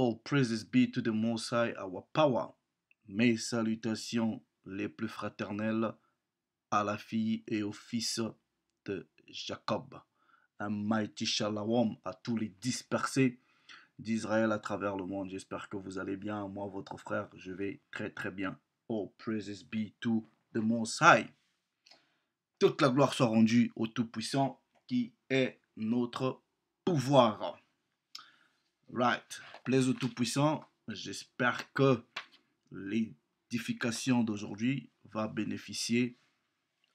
All praises be to the Most High, our power. Mes salutations les plus fraternelles à la fille et au fils de Jacob. Un mighty shalom à tous les dispersés d'Israël à travers le monde. J'espère que vous allez bien. Moi, votre frère, je vais très très bien. All praises be to the Most High. Toute la gloire soit rendue au Tout-Puissant qui est notre pouvoir. Right. Plaise au Tout-Puissant. J'espère que l'édification d'aujourd'hui va bénéficier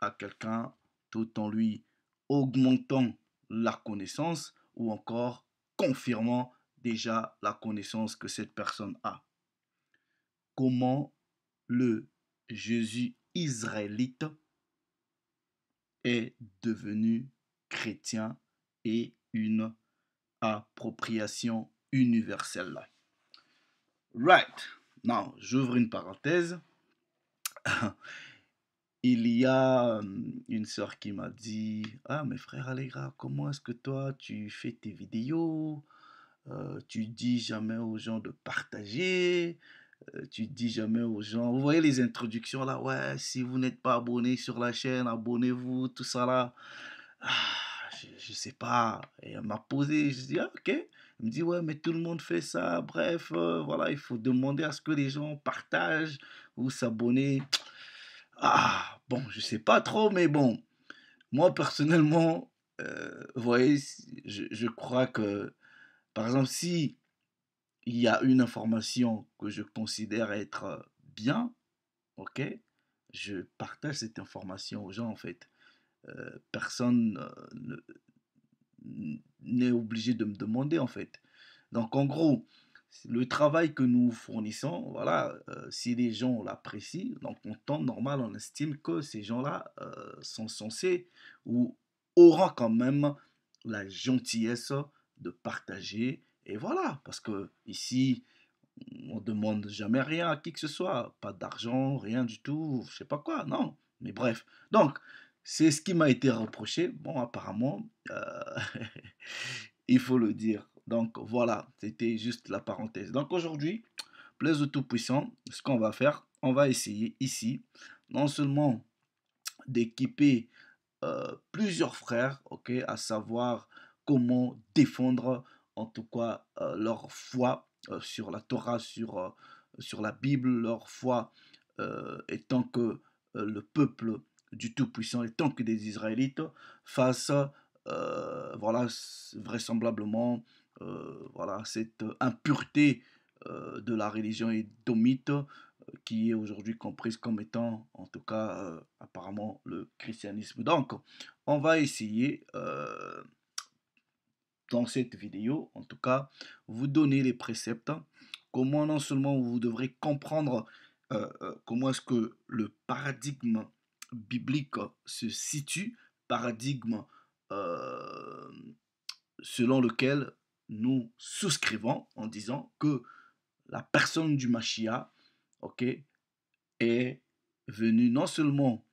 à quelqu'un tout en lui augmentant la connaissance ou encore confirmant déjà la connaissance que cette personne a. Comment le Jésus israélite est devenu chrétien et une appropriation universelle. Right. Now, j'ouvre une parenthèse. Il y a une sœur qui m'a dit: Ah, mais frère Allegra, comment est-ce que toi tu fais tes vidéos? Tu dis jamais aux gens de partager, tu dis jamais aux gens. Vous voyez les introductions là, ouais, si vous n'êtes pas abonné sur la chaîne, abonnez-vous, tout ça là. Ah, je sais pas. Et elle m'a posé, je dis, ah, ok. Elle me dit, ouais, mais tout le monde fait ça. Bref, voilà, il faut demander à ce que les gens partagent ou s'abonner. Ah, bon, je sais pas trop, mais bon, moi personnellement, vous voyez, je crois que, par exemple, si il y a une information que je considère être bien, ok, je partage cette information aux gens en fait. Personne n'est obligé de me demander en fait. Donc en gros, le travail que nous fournissons, voilà, si les gens l'apprécient, donc en temps normal, on estime que ces gens-là sont censés ou auront quand même la gentillesse de partager. Et voilà, parce que ici, on demande jamais rien à qui que ce soit, pas d'argent, rien du tout, je sais pas quoi, non. Mais bref, donc c'est ce qui m'a été reproché. Bon, apparemment, il faut le dire. Donc voilà, c'était juste la parenthèse. Donc aujourd'hui, plaise au Tout-Puissant, ce qu'on va faire, on va essayer ici, non seulement d'équiper plusieurs frères, ok, à savoir comment défendre en tout cas leur foi sur la Torah, sur la Bible, leur foi étant que le peuple du Tout-Puissant, étant que des Israélites, face voilà, vraisemblablement voilà, cette impureté de la religion édomite qui est aujourd'hui comprise comme étant, en tout cas, apparemment, le christianisme. Donc, on va essayer, dans cette vidéo, en tout cas, vous donner les préceptes, comment non seulement vous devrez comprendre comment est-ce que le paradigme biblique se situe, paradigme euh, selon lequel nous souscrivons en disant que la personne du Mashiach, ok, est venu non seulement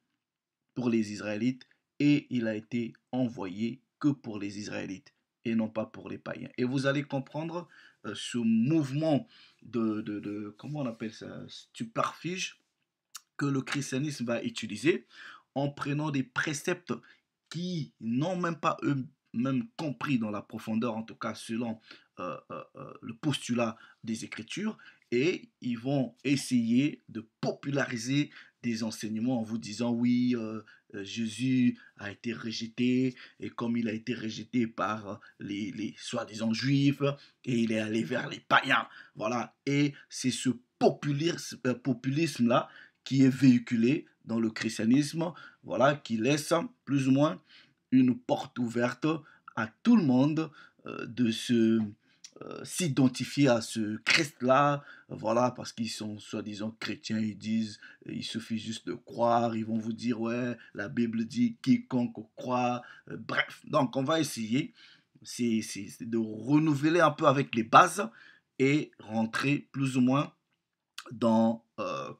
pour les Israélites, et il a été envoyé que pour les Israélites et non pas pour les païens. Et vous allez comprendre ce mouvement comment on appelle ça, subterfuge que le christianisme va utiliser en prenant des préceptes qui n'ont même pas eux-mêmes compris dans la profondeur, en tout cas selon le postulat des Écritures, et ils vont essayer de populariser des enseignements en vous disant oui, Jésus a été rejeté, et comme il a été rejeté par les soi-disant juifs, et il est allé vers les païens. Voilà, et c'est ce populisme-là qui est véhiculé dans le christianisme, voilà, qui laisse plus ou moins une porte ouverte à tout le monde de s'identifier à ce Christ-là, voilà, parce qu'ils sont soi-disant chrétiens, ils disent, il suffit juste de croire, ils vont vous dire, ouais, la Bible dit quiconque croit, bref, donc on va essayer, c'est de renouveler un peu avec les bases et rentrer plus ou moins dans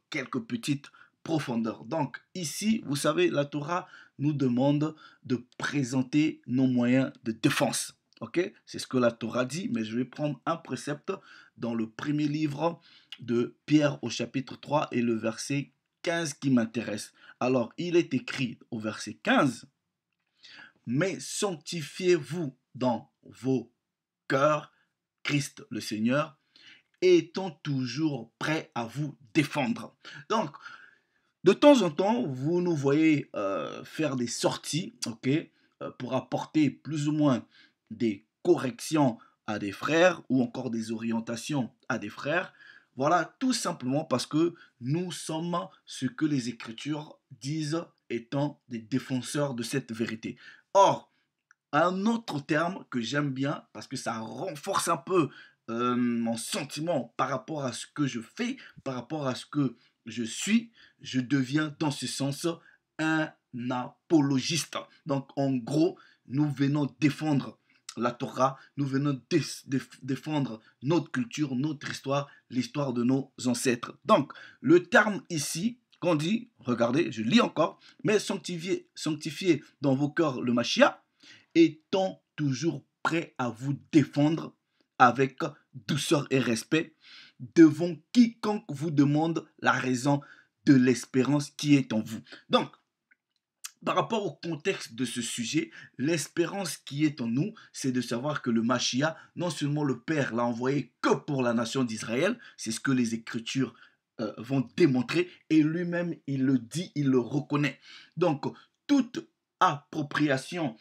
quelques petites profondeurs. Donc ici, vous savez, la Torah nous demande de présenter nos moyens de défense. Ok? C'est ce que la Torah dit, mais je vais prendre un précepte dans le premier livre de Pierre au chapitre 3 et le verset 15 qui m'intéresse. Alors, il est écrit au verset 15, mais sanctifiez-vous dans vos cœurs, Christ le Seigneur, étant toujours prêt à vous défendre. Donc, de temps en temps, vous nous voyez faire des sorties, ok, pour apporter plus ou moins des corrections à des frères ou encore des orientations à des frères. Voilà, tout simplement parce que nous sommes ce que les Écritures disent étant des défenseurs de cette vérité. Or, un autre terme que j'aime bien parce que ça renforce un peu mon sentiment par rapport à ce que je fais, par rapport à ce que je suis, je deviens dans ce sens un apologiste. Donc en gros, nous venons défendre la Torah, nous venons défendre notre culture, notre histoire, l'histoire de nos ancêtres. Donc le terme ici, qu'on dit, regardez, je lis encore, mais sanctifiez dans vos cœurs le Mashiach, étant toujours prêt à vous défendre avec douceur et respect devant quiconque vous demande la raison de l'espérance qui est en vous. Donc, par rapport au contexte de ce sujet, l'espérance qui est en nous, c'est de savoir que le Mashiach, non seulement le Père l'a envoyé que pour la nation d'Israël, c'est ce que les Écritures vont démontrer, et lui-même, il le dit, il le reconnaît. Donc, toute appropriation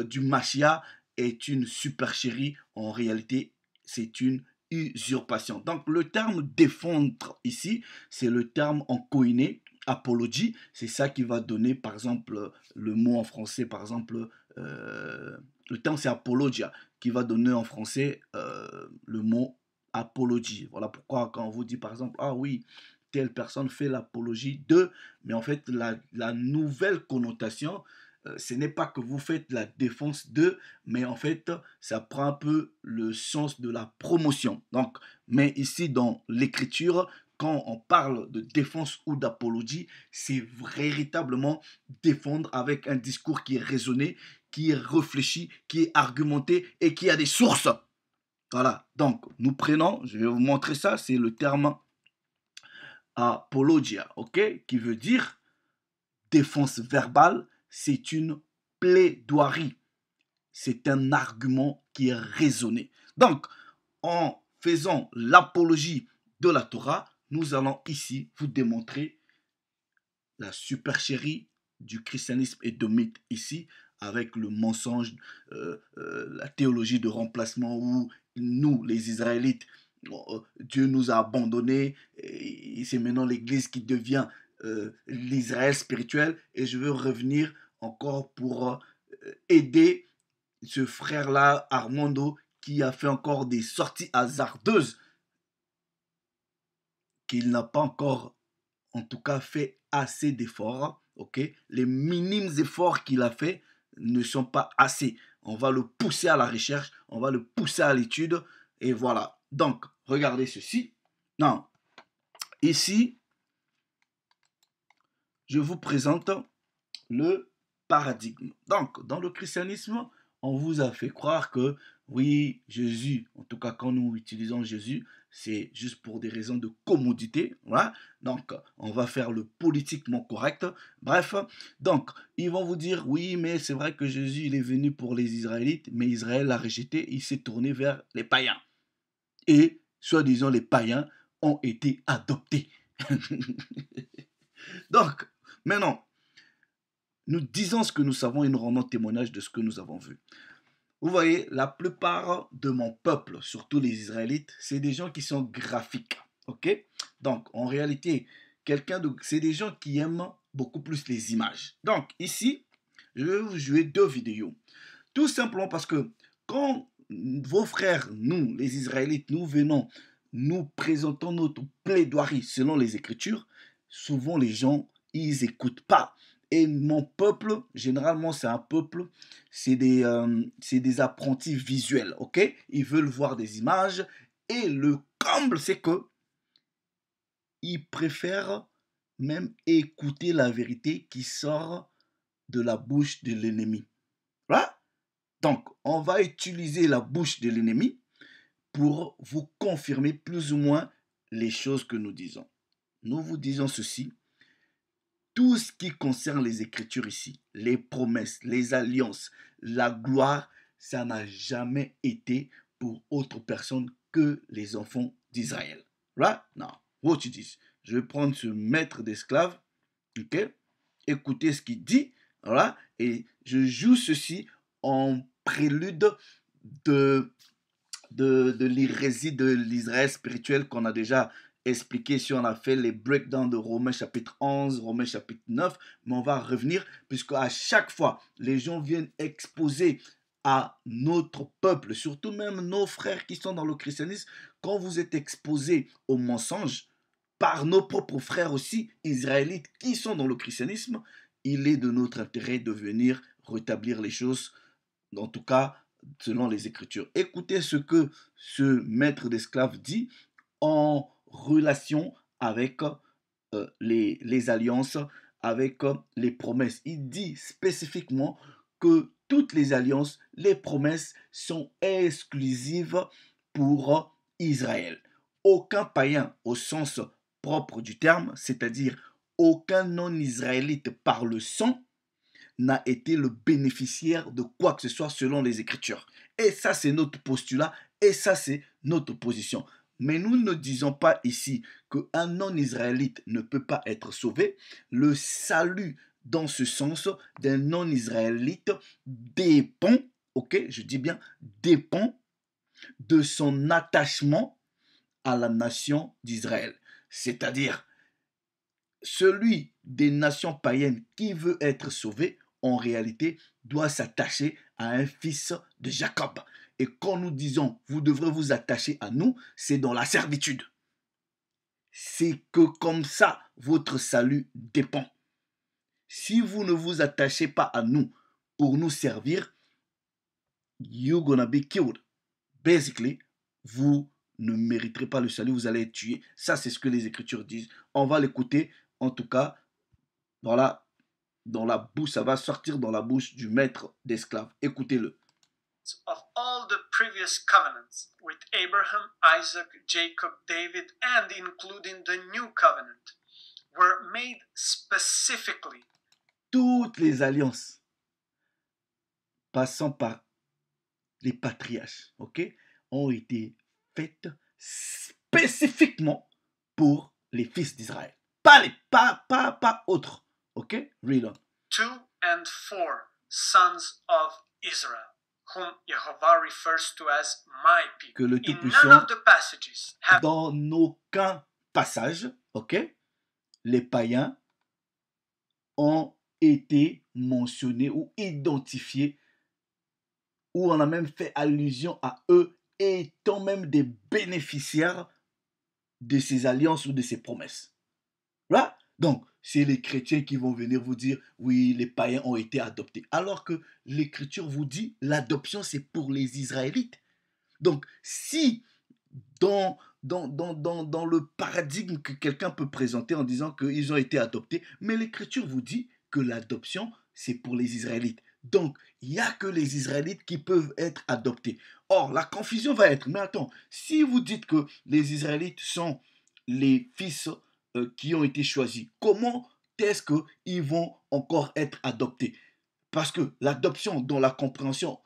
du Mashiach est une supercherie. En réalité, c'est une usurpation. Donc, le terme défendre ici, c'est le terme en koiné, apologie. C'est ça qui va donner, par exemple, le mot en français, par exemple, le terme c'est apologia, qui va donner en français le mot apologie. Voilà pourquoi quand on vous dit, par exemple, ah oui, telle personne fait l'apologie de, mais en fait, la nouvelle connotation, ce n'est pas que vous faites la défense de, mais en fait, ça prend un peu le sens de la promotion. Donc, mais ici, dans l'écriture, quand on parle de défense ou d'apologie, c'est véritablement défendre avec un discours qui est raisonné, qui est réfléchi, qui est argumenté et qui a des sources. Voilà, donc nous prenons, je vais vous montrer ça, c'est le terme apologia, ok, qui veut dire défense verbale, c'est une plaidoirie, c'est un argument qui est raisonné. Donc, en faisant l'apologie de la Torah, nous allons ici vous démontrer la supercherie du christianisme édomite ici, avec le mensonge, la théologie de remplacement où nous, les Israélites, Dieu nous a abandonnés, et c'est maintenant l'Église qui devient l'Israël spirituel, et je veux revenir encore pour aider ce frère-là, Armando, qui a fait encore des sorties hasardeuses, qu'il n'a pas encore, en tout cas, fait assez d'efforts. Ok, les minimes efforts qu'il a fait ne sont pas assez. On va le pousser à la recherche, on va le pousser à l'étude, et voilà. Donc, regardez ceci. Non, ici, je vous présente le paradigme. Donc, dans le christianisme, on vous a fait croire que oui, Jésus, en tout cas quand nous utilisons Jésus, c'est juste pour des raisons de commodité. Voilà. Donc, on va faire le politiquement correct. Bref, donc, ils vont vous dire oui, mais c'est vrai que Jésus, il est venu pour les Israélites, mais Israël l'a rejeté, il s'est tourné vers les païens. Et, soi-disant, les païens ont été adoptés. Donc, maintenant, nous disons ce que nous savons et nous rendons témoignage de ce que nous avons vu. Vous voyez, la plupart de mon peuple, surtout les Israélites, c'est des gens qui sont graphiques. Ok? Donc, en réalité, c'est des gens qui aiment beaucoup plus les images. Donc, ici, je vais vous jouer deux vidéos. Tout simplement parce que quand vos frères, nous, les Israélites, nous venons, nous présentons notre plaidoirie selon les Écritures, souvent les gens, ils n'écoutent pas. Et mon peuple, généralement, c'est un peuple, c'est des apprentis visuels, ok? Ils veulent voir des images. Et le comble, c'est que ils préfèrent même écouter la vérité qui sort de la bouche de l'ennemi. Voilà. Donc, on va utiliser la bouche de l'ennemi pour vous confirmer plus ou moins les choses que nous disons. Nous vous disons ceci. Tout ce qui concerne les Écritures ici, les promesses, les alliances, la gloire, ça n'a jamais été pour autre personne que les enfants d'Israël. Right? Now, what you dis? Je vais prendre ce maître d'esclaves, ok? Écoutez ce qu'il dit, right? Et je joue ceci en prélude de l'hérésie de l'Israël spirituel qu'on a déjà expliqué si on a fait les breakdowns de Romains chapitre 11, Romains chapitre 9, mais on va revenir puisque à chaque fois, les gens viennent exposer à notre peuple, surtout même nos frères qui sont dans le christianisme, quand vous êtes exposés aux mensonges par nos propres frères aussi, israélites, qui sont dans le christianisme, il est de notre intérêt de venir rétablir les choses, en tout cas, selon les Écritures. Écoutez ce que ce maître d'esclaves dit en relation avec les alliances, avec les promesses. Il dit spécifiquement que toutes les alliances, les promesses sont exclusives pour Israël. Aucun païen au sens propre du terme, c'est-à-dire aucun non-israélite par le sang, n'a été le bénéficiaire de quoi que ce soit selon les Écritures. Et ça, c'est notre postulat, et ça, c'est notre position. Mais nous ne disons pas ici qu'un non-israélite ne peut pas être sauvé. Le salut, dans ce sens, d'un non-israélite dépend, ok, je dis bien dépend de son attachement à la nation d'Israël. C'est-à-dire, celui des nations païennes qui veut être sauvé, en réalité, doit s'attacher à un fils de Jacob. Et quand nous disons, vous devrez vous attacher à nous, c'est dans la servitude. C'est que comme ça, votre salut dépend. Si vous ne vous attachez pas à nous pour nous servir, you're gonna be killed. Basically, vous ne mériterez pas le salut, vous allez être tué. Ça, c'est ce que les Écritures disent. On va l'écouter, en tout cas, voilà, dans la bouche, ça va sortir dans la bouche du maître d'esclaves. Écoutez-le. Of all the previous covenants with Abraham, Isaac, Jacob, David, and including the new covenant, were made specifically. Toutes les alliances passant par les patriarches, ok, ont été faites spécifiquement pour les fils d'Israël. Pas autres. Ok? Read on. 2 and 4 sons of Israel, whom Jehovah refers to as my people. Que le In none Tout-Puissant, of the passages have dans aucun passage, ok, les païens ont été mentionnés ou identifiés, où on a même fait allusion à eux étant même des bénéficiaires de ces alliances ou de ces promesses. Right? Donc, c'est les chrétiens qui vont venir vous dire, oui, les païens ont été adoptés. Alors que l'Écriture vous dit, l'adoption, c'est pour les Israélites. Donc, si dans le paradigme que quelqu'un peut présenter en disant qu'ils ont été adoptés, mais l'Écriture vous dit que l'adoption, c'est pour les Israélites. Donc, il n'y a que les Israélites qui peuvent être adoptés. Or, la confusion va être, mais attends, si vous dites que les Israélites sont les fils qui ont été choisis, comment est-ce qu'ils vont encore être adoptés? Parce que l'adoption, dans la compréhension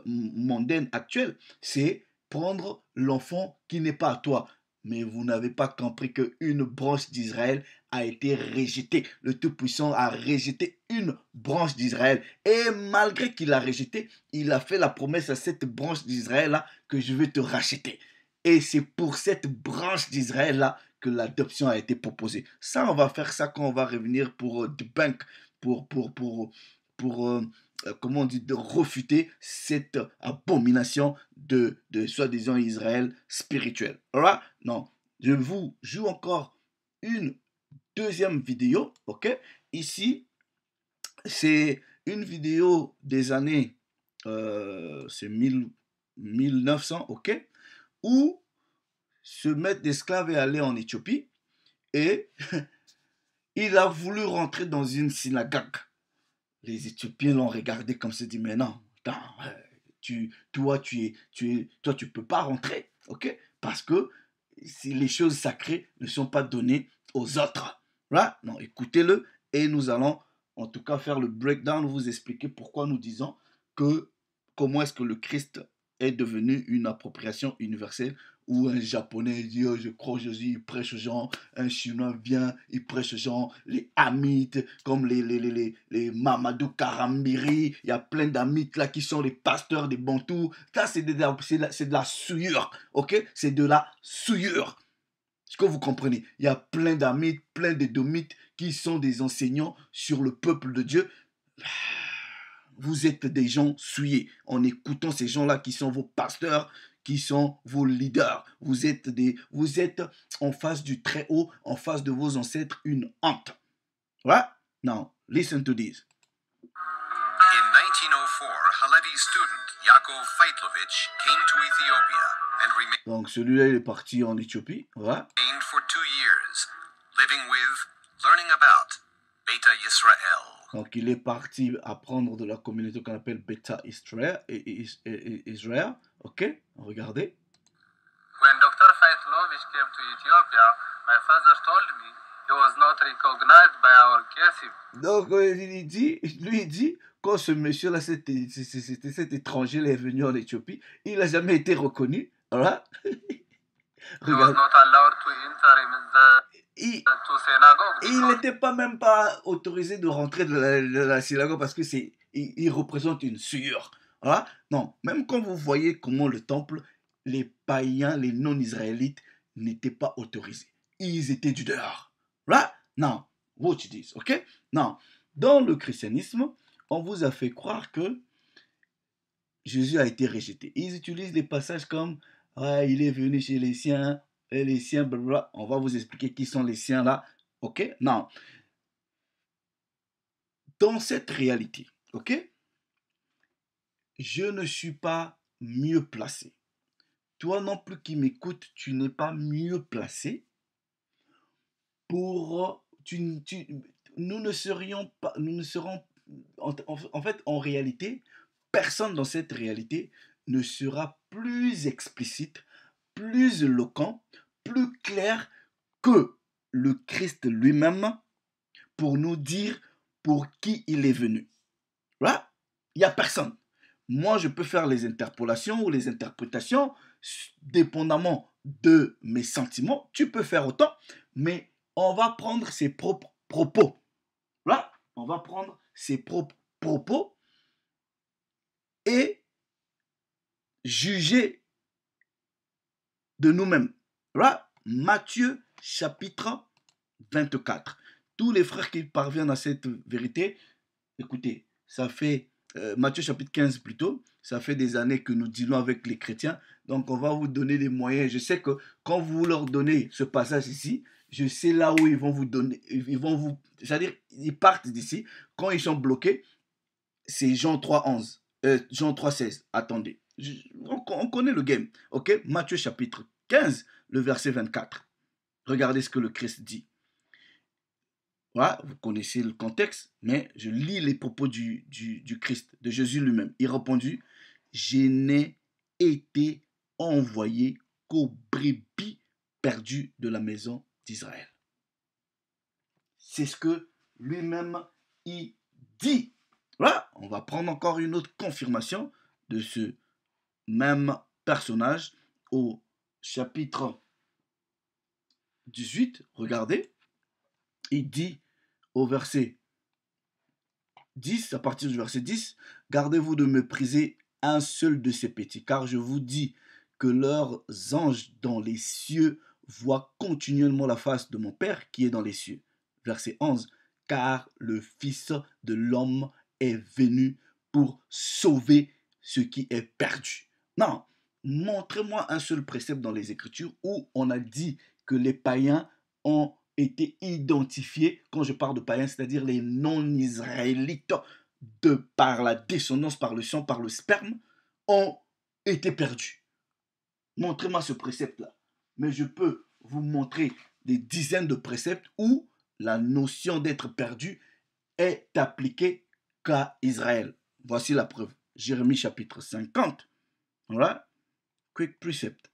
mondaine actuelle, c'est prendre l'enfant qui n'est pas à toi. Mais vous n'avez pas compris qu'une branche d'Israël a été rejetée. Le Tout-Puissant a rejeté une branche d'Israël. Et malgré qu'il a rejeté, il a fait la promesse à cette branche d'Israël-là que je vais te racheter. Et c'est pour cette branche d'Israël-là que l'adoption a été proposée. Ça, on va faire ça quand on va revenir pour debunk, pour comment on dit, de refuter cette abomination de soi-disant Israël spirituel. Alright? Non, je vous joue encore une deuxième vidéo, ok? Ici, c'est une vidéo des années, c'est 1900, ok? Où ce maître d'esclaves est allé en Éthiopie et il a voulu rentrer dans une synagogue. Les Éthiopiens l'ont regardé comme se dit, mais non, attends, toi, tu peux pas rentrer, ok? Parce que si les choses sacrées ne sont pas données aux autres. Là, non, écoutez-le et nous allons en tout cas faire le breakdown, vous expliquer pourquoi nous disons que comment est-ce que le Christ est devenu une appropriation universelle où un Japonais dit oh, je crois en Jésus, il prêche aux gens, un Chinois vient, il prêche aux gens, les Hamites, comme les Mamadou Karambiri, il y a plein d'Hamites là qui sont les pasteurs des Bantous, ça c'est de la souillure, ok? C'est de la souillure. Est-ce que vous comprenez? Il y a plein d'Hamites, plein d'Édomites qui sont des enseignants sur le peuple de Dieu. Vous êtes des gens souillés en écoutant ces gens-là qui sont vos pasteurs, qui sont vos leaders. Vous êtes en face du Très-Haut, en face de vos ancêtres, une honte. Ouais? Now, listen to this. In 1904, Halevi's student, Yakov Feitlovich, came to Ethiopia and remained Donc, celui-là, il est parti en Éthiopie. Ouais? for 2 years, living with, learning about, Beta Yisrael. Donc, il est parti apprendre de la communauté qu'on appelle Beta Israel. Ok? Regardez. When Dr. Feitlovich came to Ethiopia, my father told me he was not recognized by our Kesib. Donc, lui, il dit, quand ce monsieur-là, cet étranger-là est venu en Éthiopie, il n'a jamais été reconnu. Voilà. He was not allowed to enter in the synagogue. Il n'était pas même pas autorisé de rentrer de la synagogue parce que il représente une souillure. Voilà. Non, même quand vous voyez comment le temple, les païens, les non-israélites n'étaient pas autorisés. Ils étaient du dehors. Right? Non, watch this, ok? Non, dans le christianisme, on vous a fait croire que Jésus a été rejeté. Ils utilisent des passages comme il est venu chez les siens, et les siens, blablabla. On va vous expliquer qui sont les siens là, ok? Non. Dans cette réalité, ok? Je ne suis pas mieux placé. Toi non plus qui m'écoutes, tu n'es pas mieux placé pour... nous ne serons... En fait, en réalité, personne dans cette réalité ne sera plus explicite, plus éloquent, plus clair que le Christ lui-même pour nous dire pour qui il est venu. Là, il n'y a personne. Moi, je peux faire les interpolations ou les interprétations dépendamment de mes sentiments. Tu peux faire autant, mais on va prendre ses propres propos. Là, on va prendre ses propres propos et juger de nous-mêmes. Là, Matthieu chapitre 24. Tous les frères qui parviennent à cette vérité, écoutez, ça fait Matthieu chapitre 15 plutôt, ça fait des années que nous dealons avec les chrétiens, donc on va vous donner des moyens. Je sais que quand vous leur donnez ce passage ici, je sais là où ils vont vous donner, c'est-à-dire ils partent d'ici, quand ils sont bloqués, c'est Jean 3,11, Jean 3,16, attendez, on connaît le game, ok? Matthieu chapitre 15, le verset 24, regardez ce que le Christ dit. Voilà, vous connaissez le contexte, mais je lis les propos du Christ, de Jésus lui-même. Il répondit, je n'ai été envoyé qu'aux brebis perdues de la maison d'Israël. C'est ce que lui-même il dit. Voilà, on va prendre encore une autre confirmation de ce même personnage au chapitre 18. Regardez, il dit au verset 10, à partir du verset 10, « Gardez-vous de mépriser un seul de ces petits, car je vous dis que leurs anges dans les cieux voient continuellement la face de mon Père qui est dans les cieux. » Verset 11, « Car le Fils de l'homme est venu pour sauver ce qui est perdu. » Non, montrez-moi un seul précepte dans les Écritures où on a dit que les païens ont été identifiés, quand je parle de païens, c'est-à-dire les non-israélites, de par la descendance, par le sang, par le sperme, ont été perdus. Montrez-moi ce précepte-là. Mais je peux vous montrer des dizaines de préceptes où la notion d'être perdu est appliquée qu'à Israël. Voici la preuve. Jérémie chapitre 50. Voilà. Quick precept.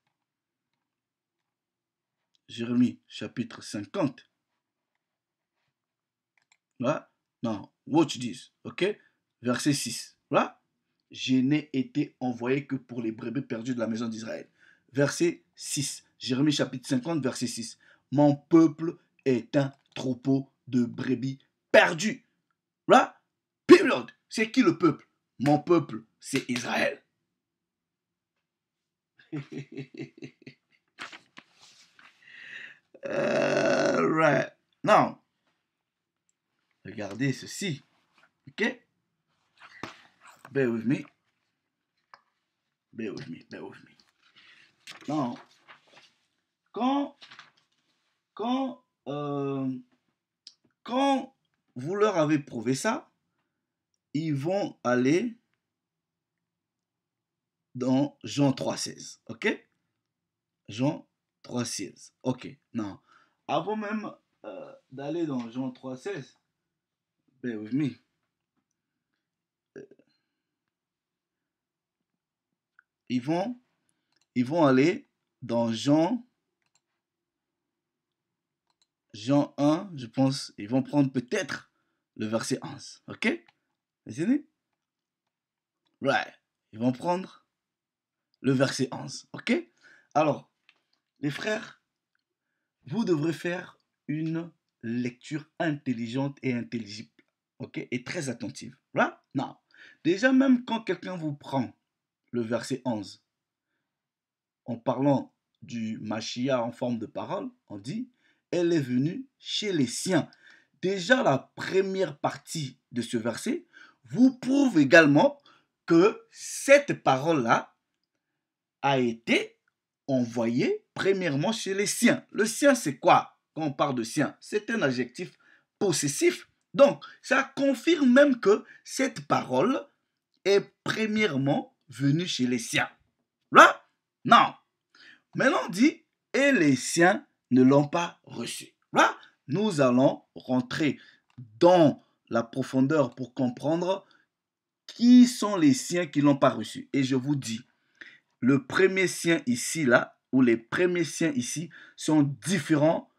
Jérémie chapitre 50. Voilà. Non, watch this. Ok. Verset 6. Voilà. Je n'ai été envoyé que pour les brebis perdues de la maison d'Israël. Verset 6. Jérémie chapitre 50, verset 6. Mon peuple est un troupeau de brebis perdues. Voilà. Période. C'est qui le peuple? Mon peuple, c'est Israël. Right. Now, regardez ceci. Ok? Bear with me. Bear with me. Bear with me. Now, quand vous leur avez prouvé ça, ils vont aller dans Jean 3,16. Ok? Jean 3,16. Ok. Non. Avant même d'aller dans Jean 3,16, bear with me. Ils vont aller dans Jean 1, je pense. Ils vont prendre peut-être le verset 11. Ok? Vous avez? Right. Ils vont prendre le verset 11. Ok? Alors, les frères, vous devrez faire une lecture intelligente et intelligible. Ok? Et très attentive. Right? Non. Déjà, même quand quelqu'un vous prend le verset 11, en parlant du Mashiach en forme de parole, on dit, elle est venue chez les siens. Déjà, la première partie de ce verset vous prouve également que cette parole-là a été envoyée premièrement chez les siens. Le sien, c'est quoi? Quand on parle de sien, c'est un adjectif possessif. Donc, ça confirme même que cette parole est premièrement venue chez les siens. Là? Non. Maintenant, on dit, et les siens ne l'ont pas reçu. Là, nous allons rentrer dans la profondeur pour comprendre qui sont les siens qui ne l'ont pas reçu. Et je vous dis, le premier sien ici, là, ou les premiers siens ici, sont différents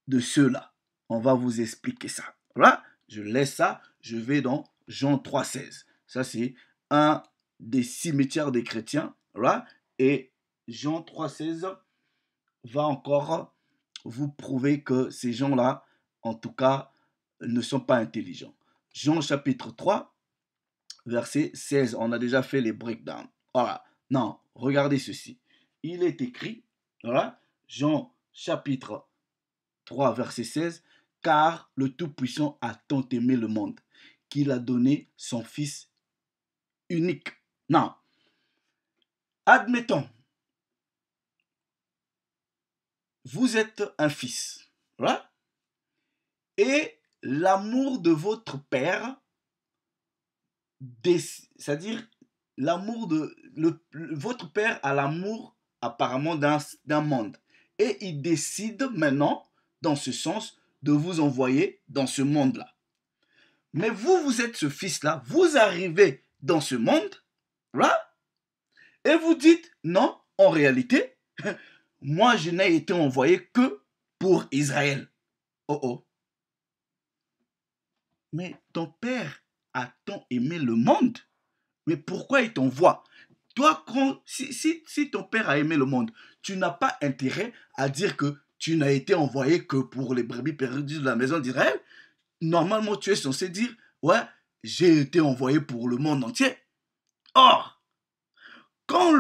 de ceux-là. On va vous expliquer ça. Là, je laisse ça, je vais dans Jean 3,16. Ça, c'est un des cimetières des chrétiens. Là, et Jean 3,16 va encore vous prouver que ces gens-là, en tout cas, ne sont pas intelligents. Jean chapitre 3, verset 16. On a déjà fait les breakdowns. Voilà. Non, regardez ceci. Il est écrit, voilà, Jean chapitre 3, verset 16, car le Tout-Puissant a tant aimé le monde qu'il a donné son Fils unique. Non. Admettons, vous êtes un fils, voilà, et l'amour de votre père, c'est-à-dire l'amour de votre père a l'amour apparemment d'un monde, et il décide maintenant, dans ce sens, de vous envoyer dans ce monde-là. Mais vous êtes ce fils-là, vous arrivez dans ce monde, là, et vous dites, non, en réalité, moi je n'ai été envoyé que pour Israël. Oh oh. Mais ton père a tant aimé le monde, mais pourquoi il t'envoie? Toi, si ton père a aimé le monde, tu n'as pas intérêt à dire que tu n'as été envoyé que pour les brebis perdues de la maison d'Israël. Normalement, tu es censé dire, ouais, j'ai été envoyé pour le monde entier. Or, quand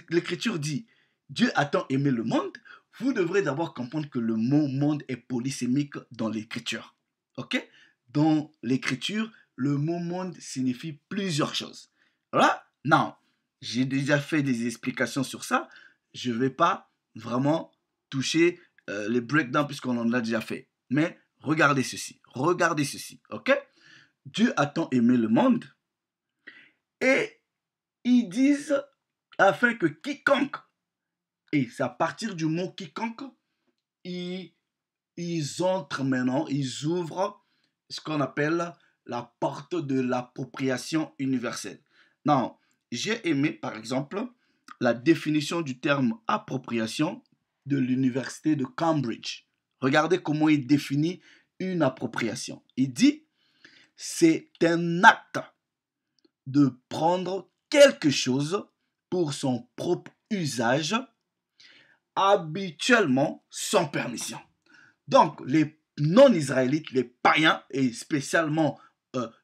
l'Écriture dit, Dieu a tant aimé le monde, vous devrez d'abord comprendre que le mot monde est polysémique dans l'Écriture. Ok? Dans l'Écriture, le mot monde signifie plusieurs choses. Voilà? Non, j'ai déjà fait des explications sur ça. Je ne vais pas vraiment toucher les breakdowns puisqu'on en a déjà fait. Mais regardez ceci. Regardez ceci. Ok? Dieu a tant aimé le monde et ils disent afin que quiconque, et c'est à partir du mot quiconque, ils entrent maintenant, ils ouvrent ce qu'on appelle la porte de l'appropriation universelle. Non, j'ai aimé, par exemple, la définition du terme appropriation de l'université de Cambridge. Regardez comment il définit une appropriation. Il dit, c'est un acte de prendre quelque chose pour son propre usage, habituellement sans permission. Donc, les non-israélites, les païens, et spécialement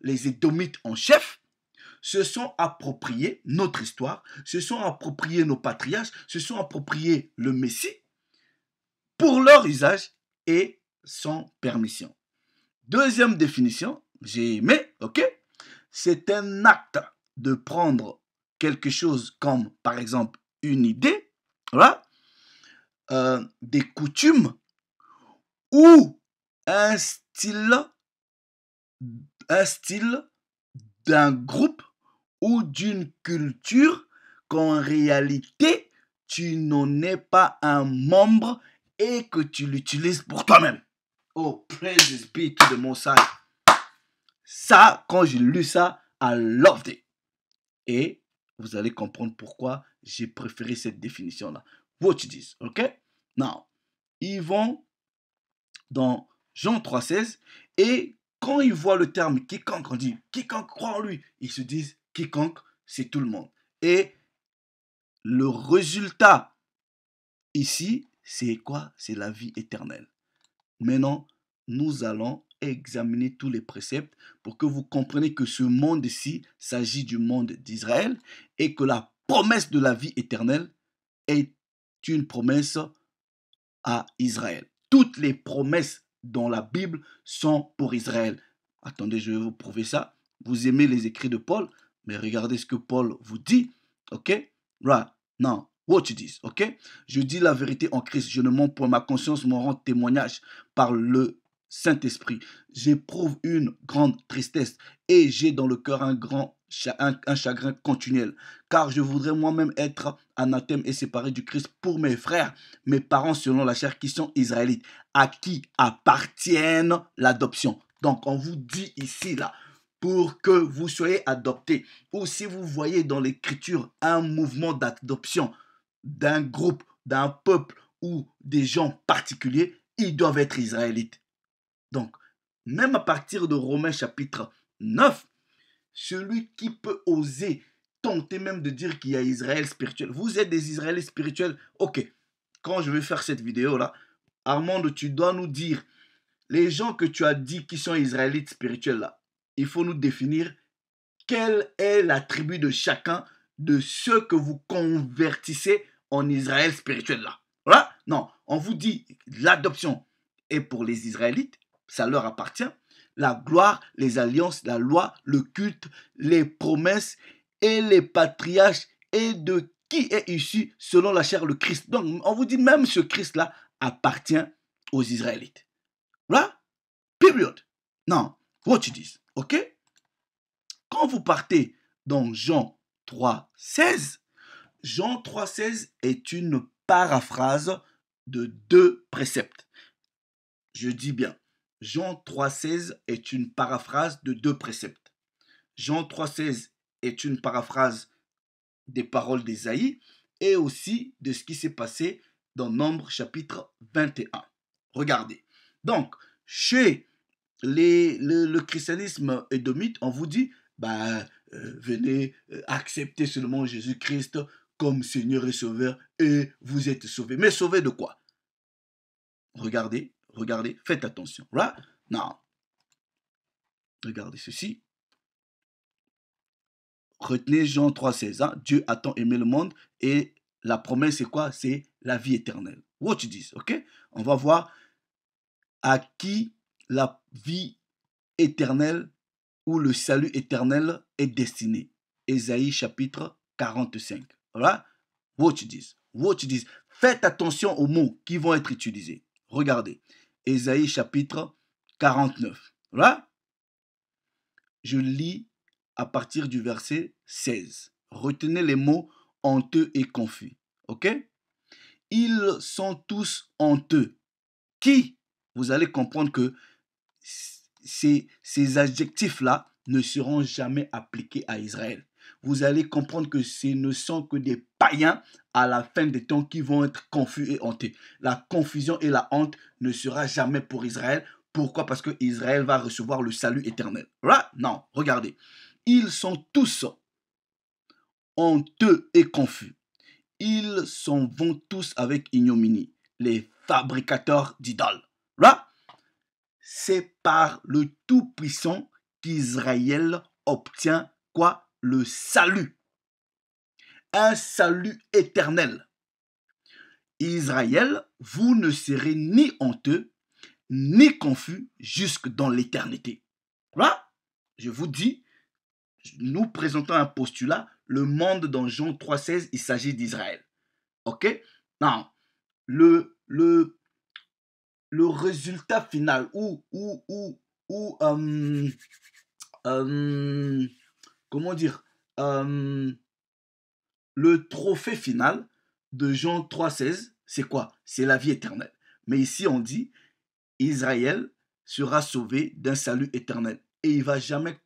les édomites en chef, se sont appropriés notre histoire, se sont appropriés nos patriarches, se sont appropriés le Messie pour leur usage et sans permission. Deuxième définition, j'ai aimé, ok? C'est un acte de prendre quelque chose comme, par exemple, une idée, voilà, des coutumes ou un style d'un groupe ou d'une culture qu'en réalité, tu n'en es pas un membre et que tu l'utilises pour toi-même. Oh, praise be to the Most High. Ça, quand j'ai lu ça, I loved it. Et vous allez comprendre pourquoi j'ai préféré cette définition-là. Watch this, ok? Now, ils vont dans Jean 3,16 et quand ils voient le terme quiconque, on dit quiconque croit en lui, ils se disent quiconque, c'est tout le monde. Et le résultat ici, c'est quoi? C'est la vie éternelle. Maintenant, nous allons examiner tous les préceptes pour que vous compreniez que ce monde ici s'agit du monde d'Israël et que la promesse de la vie éternelle est une promesse à Israël. Toutes les promesses dans la Bible sont pour Israël. Attendez, je vais vous prouver ça. Vous aimez les écrits de Paul, mais regardez ce que Paul vous dit. Ok? Right. Now, watch this. Ok? Je dis la vérité en Christ. Je ne mens point. Ma conscience m'en rend témoignage par le Saint-Esprit. J'éprouve une grande tristesse et j'ai dans le cœur un chagrin continuel, car je voudrais moi-même être anathème et séparé du Christ pour mes frères, mes parents selon la chair qui sont israélites, à qui appartiennent l'adoption. Donc on vous dit ici là, pour que vous soyez adoptés, ou si vous voyez dans l'écriture un mouvement d'adoption d'un groupe, d'un peuple ou des gens particuliers, ils doivent être israélites. Donc, même à partir de Romains chapitre 9, celui qui peut oser tenter même de dire qu'il y a Israël spirituel. Vous êtes des Israélites spirituels. Ok, quand je vais faire cette vidéo-là, Armand, tu dois nous dire, les gens que tu as dit qui sont Israélites spirituels là, il faut nous définir quelle est la tribu de chacun de ceux que vous convertissez en Israël spirituel là. Voilà? Non, on vous dit l'adoption est pour les Israélites, ça leur appartient. La gloire, les alliances, la loi, le culte, les promesses et les patriarches et de qui est issu selon la chair le Christ. Donc, on vous dit même ce Christ-là appartient aux Israélites. Voilà? Period. Non, what you dis, ok? Quand vous partez dans Jean 3,16, Jean 3,16 est une paraphrase de deux préceptes. Je dis bien, Jean 3,16 est une paraphrase de deux préceptes. Jean 3,16 est une paraphrase des paroles d'Ésaïe et aussi de ce qui s'est passé dans Nombre chapitre 21. Regardez. Donc, chez le christianisme édomite, on vous dit, venez accepter seulement Jésus-Christ comme Seigneur et Sauveur et vous êtes sauvés. Mais sauvés de quoi? Regardez, faites attention. Right? Non. Regardez ceci. Retenez Jean 3,16. Hein? Dieu a tant aimé le monde et la promesse c'est quoi? C'est la vie éternelle. Watch this, ok? On va voir à qui la vie éternelle ou le salut éternel est destiné. Ésaïe chapitre 45. Right? Watch this. Watch this. Faites attention aux mots qui vont être utilisés. Regardez. Ésaïe chapitre 49. Right? Je lis à partir du verset 16. Retenez les mots honteux et confus. Ok? Ils sont tous honteux. Qui? Vous allez comprendre que ces adjectifs-là ne seront jamais appliqués à Israël. vous allez comprendre que ce ne sont que des païens à la fin des temps qui vont être confus et hantés. La confusion et la honte ne sera jamais pour Israël. Pourquoi? Parce que Israël va recevoir le salut éternel. Là, non, regardez. Ils sont tous honteux et confus. Ils s'en vont tous avec ignominie. Les fabricateurs d'idoles. Là, c'est par le Tout-Puissant qu'Israël obtient quoi? Le salut. Un salut éternel. Israël, vous ne serez ni honteux, ni confus jusque dans l'éternité. Là, je vous dis, nous présentons un postulat, le monde dans Jean 3,16, il s'agit d'Israël. Ok? Non, le résultat final comment dire, le trophée final de Jean 3,16, c'est quoi? C'est la vie éternelle. Mais ici, on dit, Israël sera sauvé d'un salut éternel. Et il ne va jamais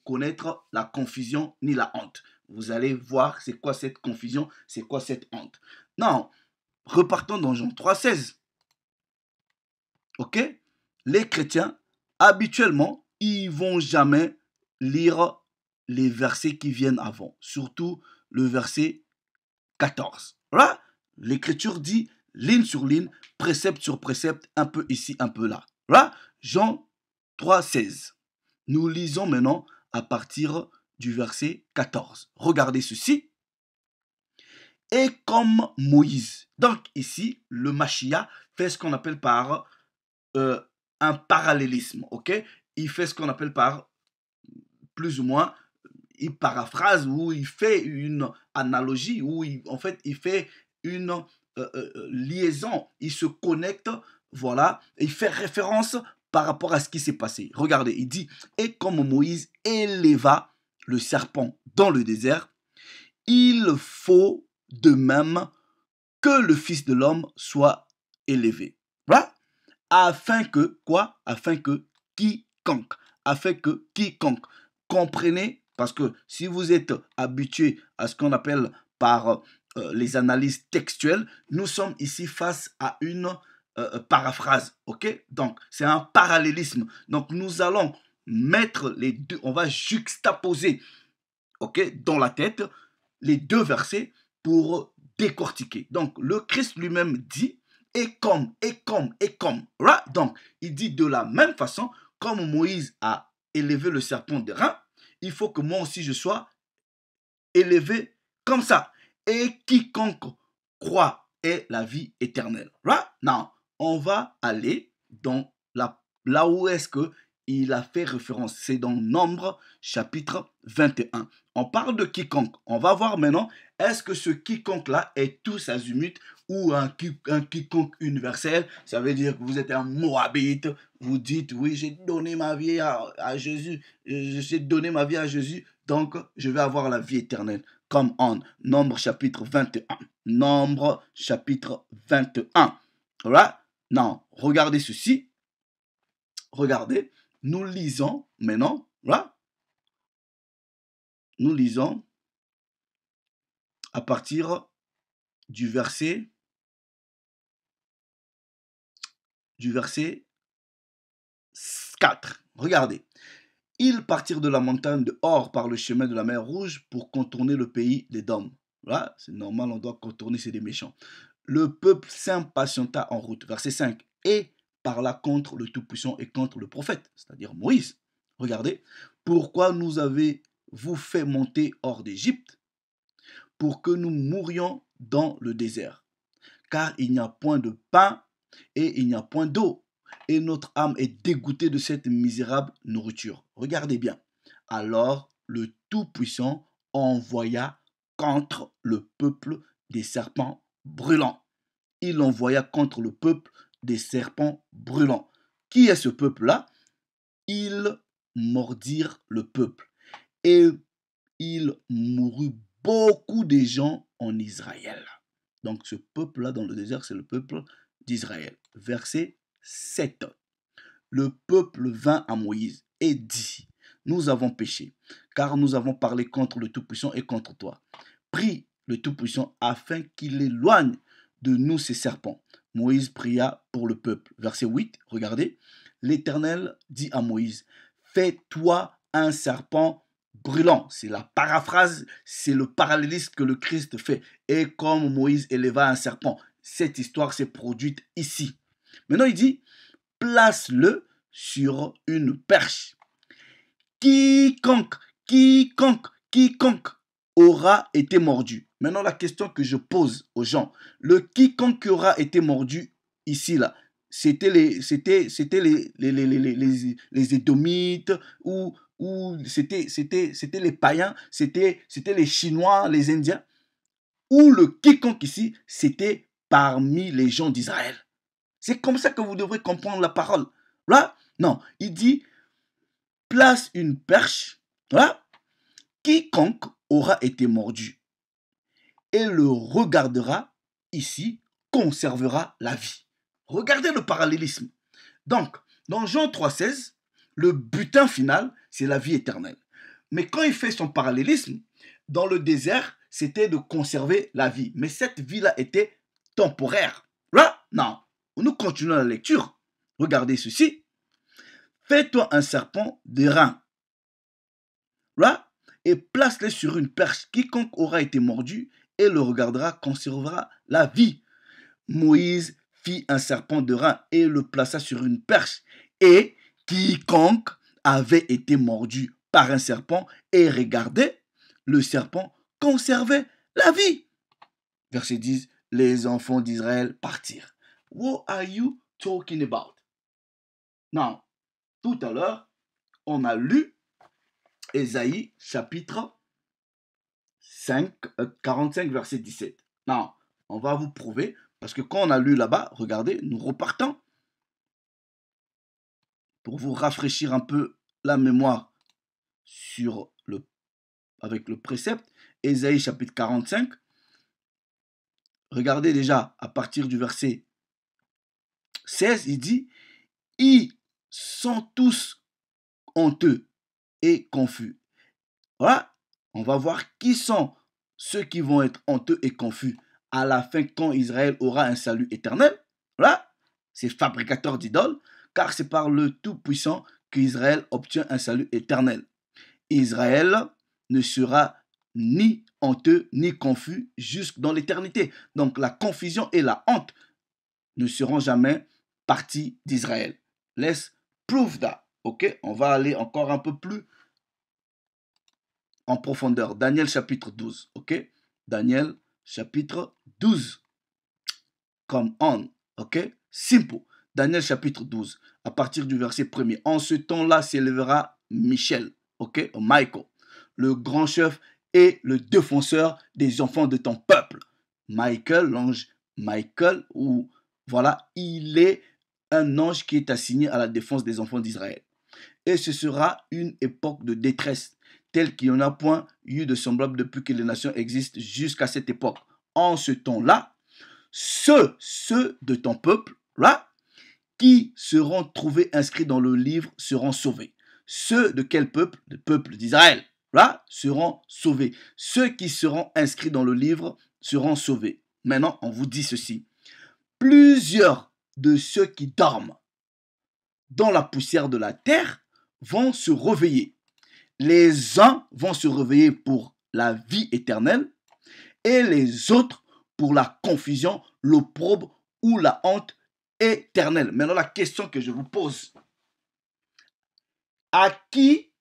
connaître la confusion ni la honte. Vous allez voir c'est quoi cette confusion, c'est quoi cette honte. Non, repartons dans Jean 3,16. Ok? Les chrétiens, habituellement, ils ne vont jamais lire les versets qui viennent avant. Surtout le verset 14. Là, l'écriture dit ligne sur ligne, précepte sur précepte, un peu ici, un peu là. Là, Jean 3,16. Nous lisons maintenant à partir du verset 14. Regardez ceci. Et comme Moïse. Donc ici, le Mashiach fait ce qu'on appelle par un parallélisme. Ok? Il fait ce qu'on appelle par plus ou moins, il paraphrase ou il fait une analogie ou en fait il fait une liaison, il se connecte, voilà, il fait référence par rapport à ce qui s'est passé. Regardez, il dit, et comme Moïse éleva le serpent dans le désert, il faut de même que le Fils de l'homme soit élevé. Voilà. Afin que, quoi? Afin que quiconque, comprenez, parce que si vous êtes habitué à ce qu'on appelle par les analyses textuelles, nous sommes ici face à une paraphrase, ok? Donc, c'est un parallélisme. Donc, nous allons mettre les deux, on va juxtaposer, ok, dans la tête, les deux versets pour décortiquer. Donc, le Christ lui-même dit, et comme. Right? Donc, il dit de la même façon, comme Moïse a élevé le serpent d'airain, il faut que moi aussi je sois élevé comme ça. Et quiconque croit est la vie éternelle. Right? Non, on va aller dans là où est-ce que il a fait référence. C'est dans Nombre chapitre 21. On parle de quiconque. On va voir maintenant, est-ce que ce quiconque-là est tous azimuts ou un quiconque universel? Ça veut dire que vous êtes un Moabite. Vous dites, oui, j'ai donné ma vie à Jésus. J'ai donné ma vie à Jésus, donc je vais avoir la vie éternelle. Comme en Nombre chapitre 21. Nombre chapitre 21. Right? Non, regardez ceci. Regardez, nous lisons maintenant, là, nous lisons à partir du verset 4. Regardez, ils partirent de la montagne de Hor par le chemin de la mer Rouge pour contourner le pays des Dômes. Là, c'est normal, on doit contourner, c'est des méchants. Le peuple s'impatienta en route. Verset 5. Et parla contre le Tout-Puissant et contre le prophète, c'est-à-dire Moïse. Regardez, pourquoi nous avez-vous fait monter hors d'Égypte pour que nous mourions dans le désert? Car il n'y a point de pain et il n'y a point d'eau. Et notre âme est dégoûtée de cette misérable nourriture. Regardez bien. Alors le Tout-Puissant envoya contre le peuple des serpents brûlants. Il envoya contre le peuple des serpents brûlants. Qui est ce peuple-là? Ils mordirent le peuple et il mourut beaucoup de gens en Israël. Donc ce peuple-là dans le désert, c'est le peuple d'Israël. Verset 7. Le peuple vint à Moïse et dit, nous avons péché, car nous avons parlé contre le Tout-Puissant et contre toi. Prie le Tout-Puissant afin qu'il éloigne de nous ces serpents. Moïse pria pour le peuple. Verset 8, regardez. L'Éternel dit à Moïse, fais-toi un serpent brûlant. C'est la paraphrase, c'est le parallélisme que le Christ fait. Et comme Moïse éleva un serpent, cette histoire s'est produite ici. Maintenant, il dit, place-le sur une perche. Quiconque aura été mordu. Maintenant, la question que je pose aux gens, le quiconque aura été mordu ici, là, c'était les Édomites ou c'était les païens, c'était les Chinois, les Indiens, ou le quiconque ici, c'était parmi les gens d'Israël. C'est comme ça que vous devrez comprendre la parole. Là, non, il dit, place une perche, là, quiconque aura été mordu et le regardera ici, conservera la vie. Regardez le parallélisme. Donc, dans Jean 3,16, le butin final, c'est la vie éternelle. Mais quand il fait son parallélisme, dans le désert, c'était de conserver la vie. Mais cette vie-là était temporaire. Là, non. Nous continuons la lecture. Regardez ceci. Fais-toi un serpent d'airain. Là, et place-le sur une perche. Quiconque aura été mordu et le regardera conservera la vie. Moïse fit un serpent d'airain et le plaça sur une perche. Et quiconque avait été mordu par un serpent et regardait, le serpent conservait la vie. Verset 10, les enfants d'Israël partirent. What are you talking about? Non, tout à l'heure, on a lu Ésaïe chapitre 45, verset 17. Non, on va vous prouver, parce que quand on a lu là-bas, regardez, nous repartons pour vous rafraîchir un peu la mémoire avec le précepte. Ésaïe chapitre 45. Regardez déjà, à partir du verset 16, il dit, ils sont tous honteux et confus. Voilà, on va voir qui sont ceux qui vont être honteux et confus à la fin quand Israël aura un salut éternel. Voilà, c'est fabricateur d'idoles, car c'est par le Tout-Puissant qu'Israël obtient un salut éternel. Israël ne sera ni honteux ni confus jusque dans l'éternité. Donc la confusion et la honte ne seront jamais partie d'Israël. Let's prove that. Ok, on va aller encore un peu plus en profondeur. Daniel chapitre 12. Ok, Daniel chapitre 12. Come on. Ok, simple. Daniel chapitre 12. À partir du verset 1er. En ce temps-là s'élèvera Michel. Ok, Michael, le grand chef et le défenseur des enfants de ton peuple. Michael, l'ange Michael, ou voilà, il est un ange qui est assigné à la défense des enfants d'Israël. Et ce sera une époque de détresse, telle qu'il n'y en a point eu de semblable depuis que les nations existent jusqu'à cette époque. En ce temps-là, ceux de ton peuple, là, qui seront trouvés inscrits dans le livre seront sauvés. Ceux de quel peuple? Le peuple d'Israël, là, seront sauvés. Ceux qui seront inscrits dans le livre seront sauvés. Maintenant, on vous dit ceci. Plusieurs de ceux qui dorment dans la poussière de la terre vont se réveiller. Les uns vont se réveiller pour la vie éternelle et les autres pour la confusion, l'opprobre ou la honte éternelle. Maintenant, la question que je vous pose. À qui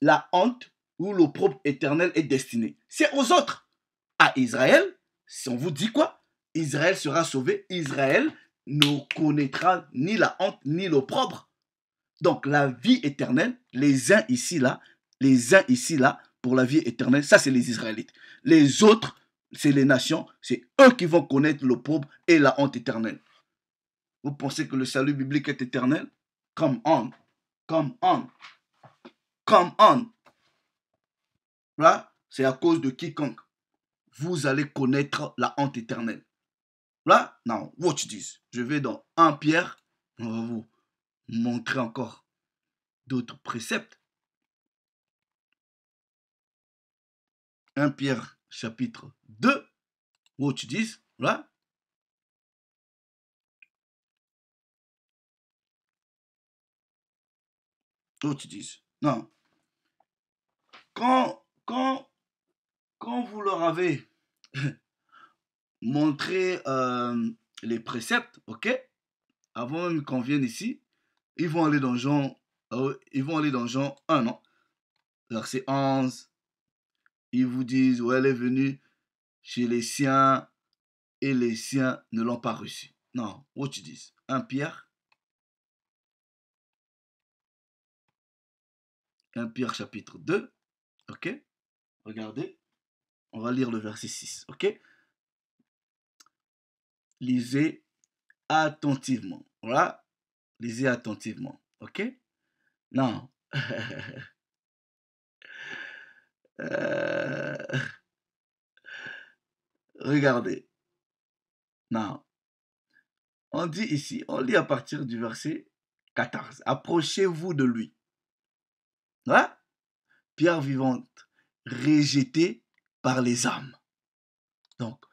la honte ou l'opprobre éternelle est destinée? C'est aux autres. À Israël, si on vous dit quoi? Israël sera sauvé. Israël ne connaîtra ni la honte ni l'opprobre. Donc la vie éternelle, les uns ici là, pour la vie éternelle, ça c'est les Israélites. Les autres, c'est les nations, c'est eux qui vont connaître l'opprobre et la honte éternelle. Vous pensez que le salut biblique est éternel? Come on, come on, come on. Là, c'est à cause de quiconque. Vous allez connaître la honte éternelle. Là, now, watch this. Je vais dans 1 Pierre. On va vous montrer encore d'autres préceptes. 1 Pierre chapitre 2, watch this, là. Watch this. Non. Quand vous leur avez montré les préceptes, ok, avant même qu'on vienne ici, ils vont aller dans Jean 1, non? Verset 11. Ils vous disent, ouais, elle est venue chez les siens et les siens ne l'ont pas reçu. Non, watch this. 1 Pierre. 1 Pierre chapitre 2. Ok? Regardez. On va lire le verset 6. Ok? Lisez attentivement. Voilà. Lisez attentivement. Ok? Non. Euh, regardez. Non. On dit ici, on lit à partir du verset 14. Approchez-vous de lui. Voilà. Pierre vivante, rejetée par les hommes. Donc,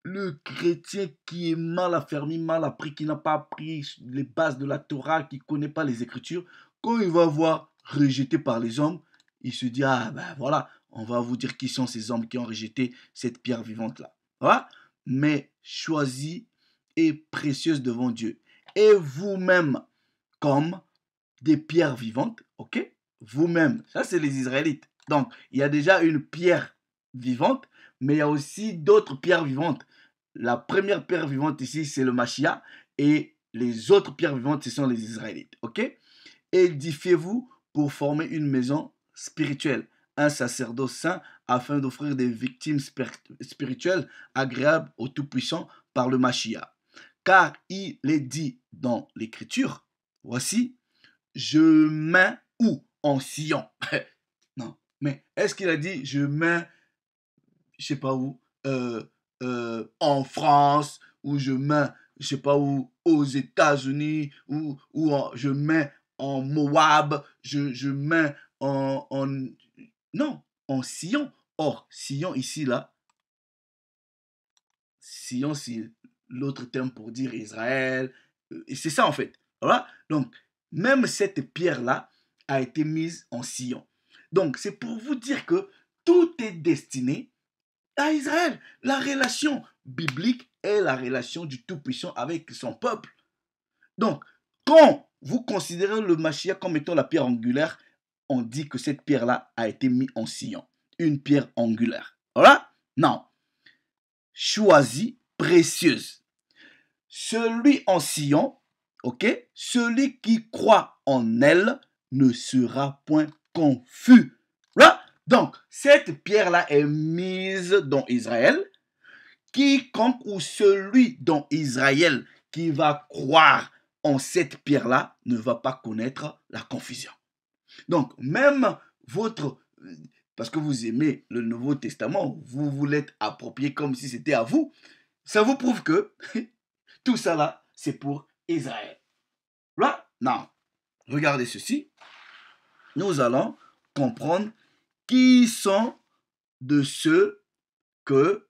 le chrétien qui est mal affermi, mal appris, qui n'a pas appris les bases de la Torah, qui ne connaît pas les Écritures, quand il va voir rejeté par les hommes, il se dit, ah ben voilà, on va vous dire qui sont ces hommes qui ont rejeté cette pierre vivante-là. Voilà. Mais choisie et précieuse devant Dieu. Et vous-même, comme des pierres vivantes, ok? Vous-même, ça c'est les Israélites. Donc, il y a déjà une pierre vivante, mais il y a aussi d'autres pierres vivantes. La première pierre vivante ici, c'est le Mashiach, et les autres pierres vivantes, ce sont les Israélites, ok? Édifiez-vous pour former une maison spirituelle, un sacerdoce saint, afin d'offrir des victimes spirituelles agréables au Tout-Puissant par le Mashiach. Car il est dit dans l'Écriture, voici, je mets où? En Sion. Non, mais est-ce qu'il a dit je mets, je sais pas où, en France, ou je mets, je sais pas où, aux États-Unis, ou je mets en Moab, je mets non, en Sion. Or, Sion ici, là, Sion, c'est l'autre terme pour dire Israël. Et c'est ça en fait. Voilà. Donc, même cette pierre-là a été mise en Sion. Donc, c'est pour vous dire que tout est destiné à Israël. La relation biblique est la relation du Tout-Puissant avec son peuple. Donc, quand vous considérez le Mashiach comme étant la pierre angulaire, on dit que cette pierre-là a été mise en Sion. Une pierre angulaire. Voilà? Non. Choisie, précieuse. Celui en Sion, ok, celui qui croit en elle ne sera point confus. Là, donc, cette pierre-là est mise dans Israël. Quiconque ou celui dans Israël qui va croire en cette pierre-là ne va pas connaître la confusion. Donc, même votre... Parce que vous aimez le Nouveau Testament, vous vous l'êtes approprié comme si c'était à vous. Ça vous prouve que tout ça là, c'est pour Israël. Là, non. Regardez ceci. Nous allons comprendre qui sont de ceux que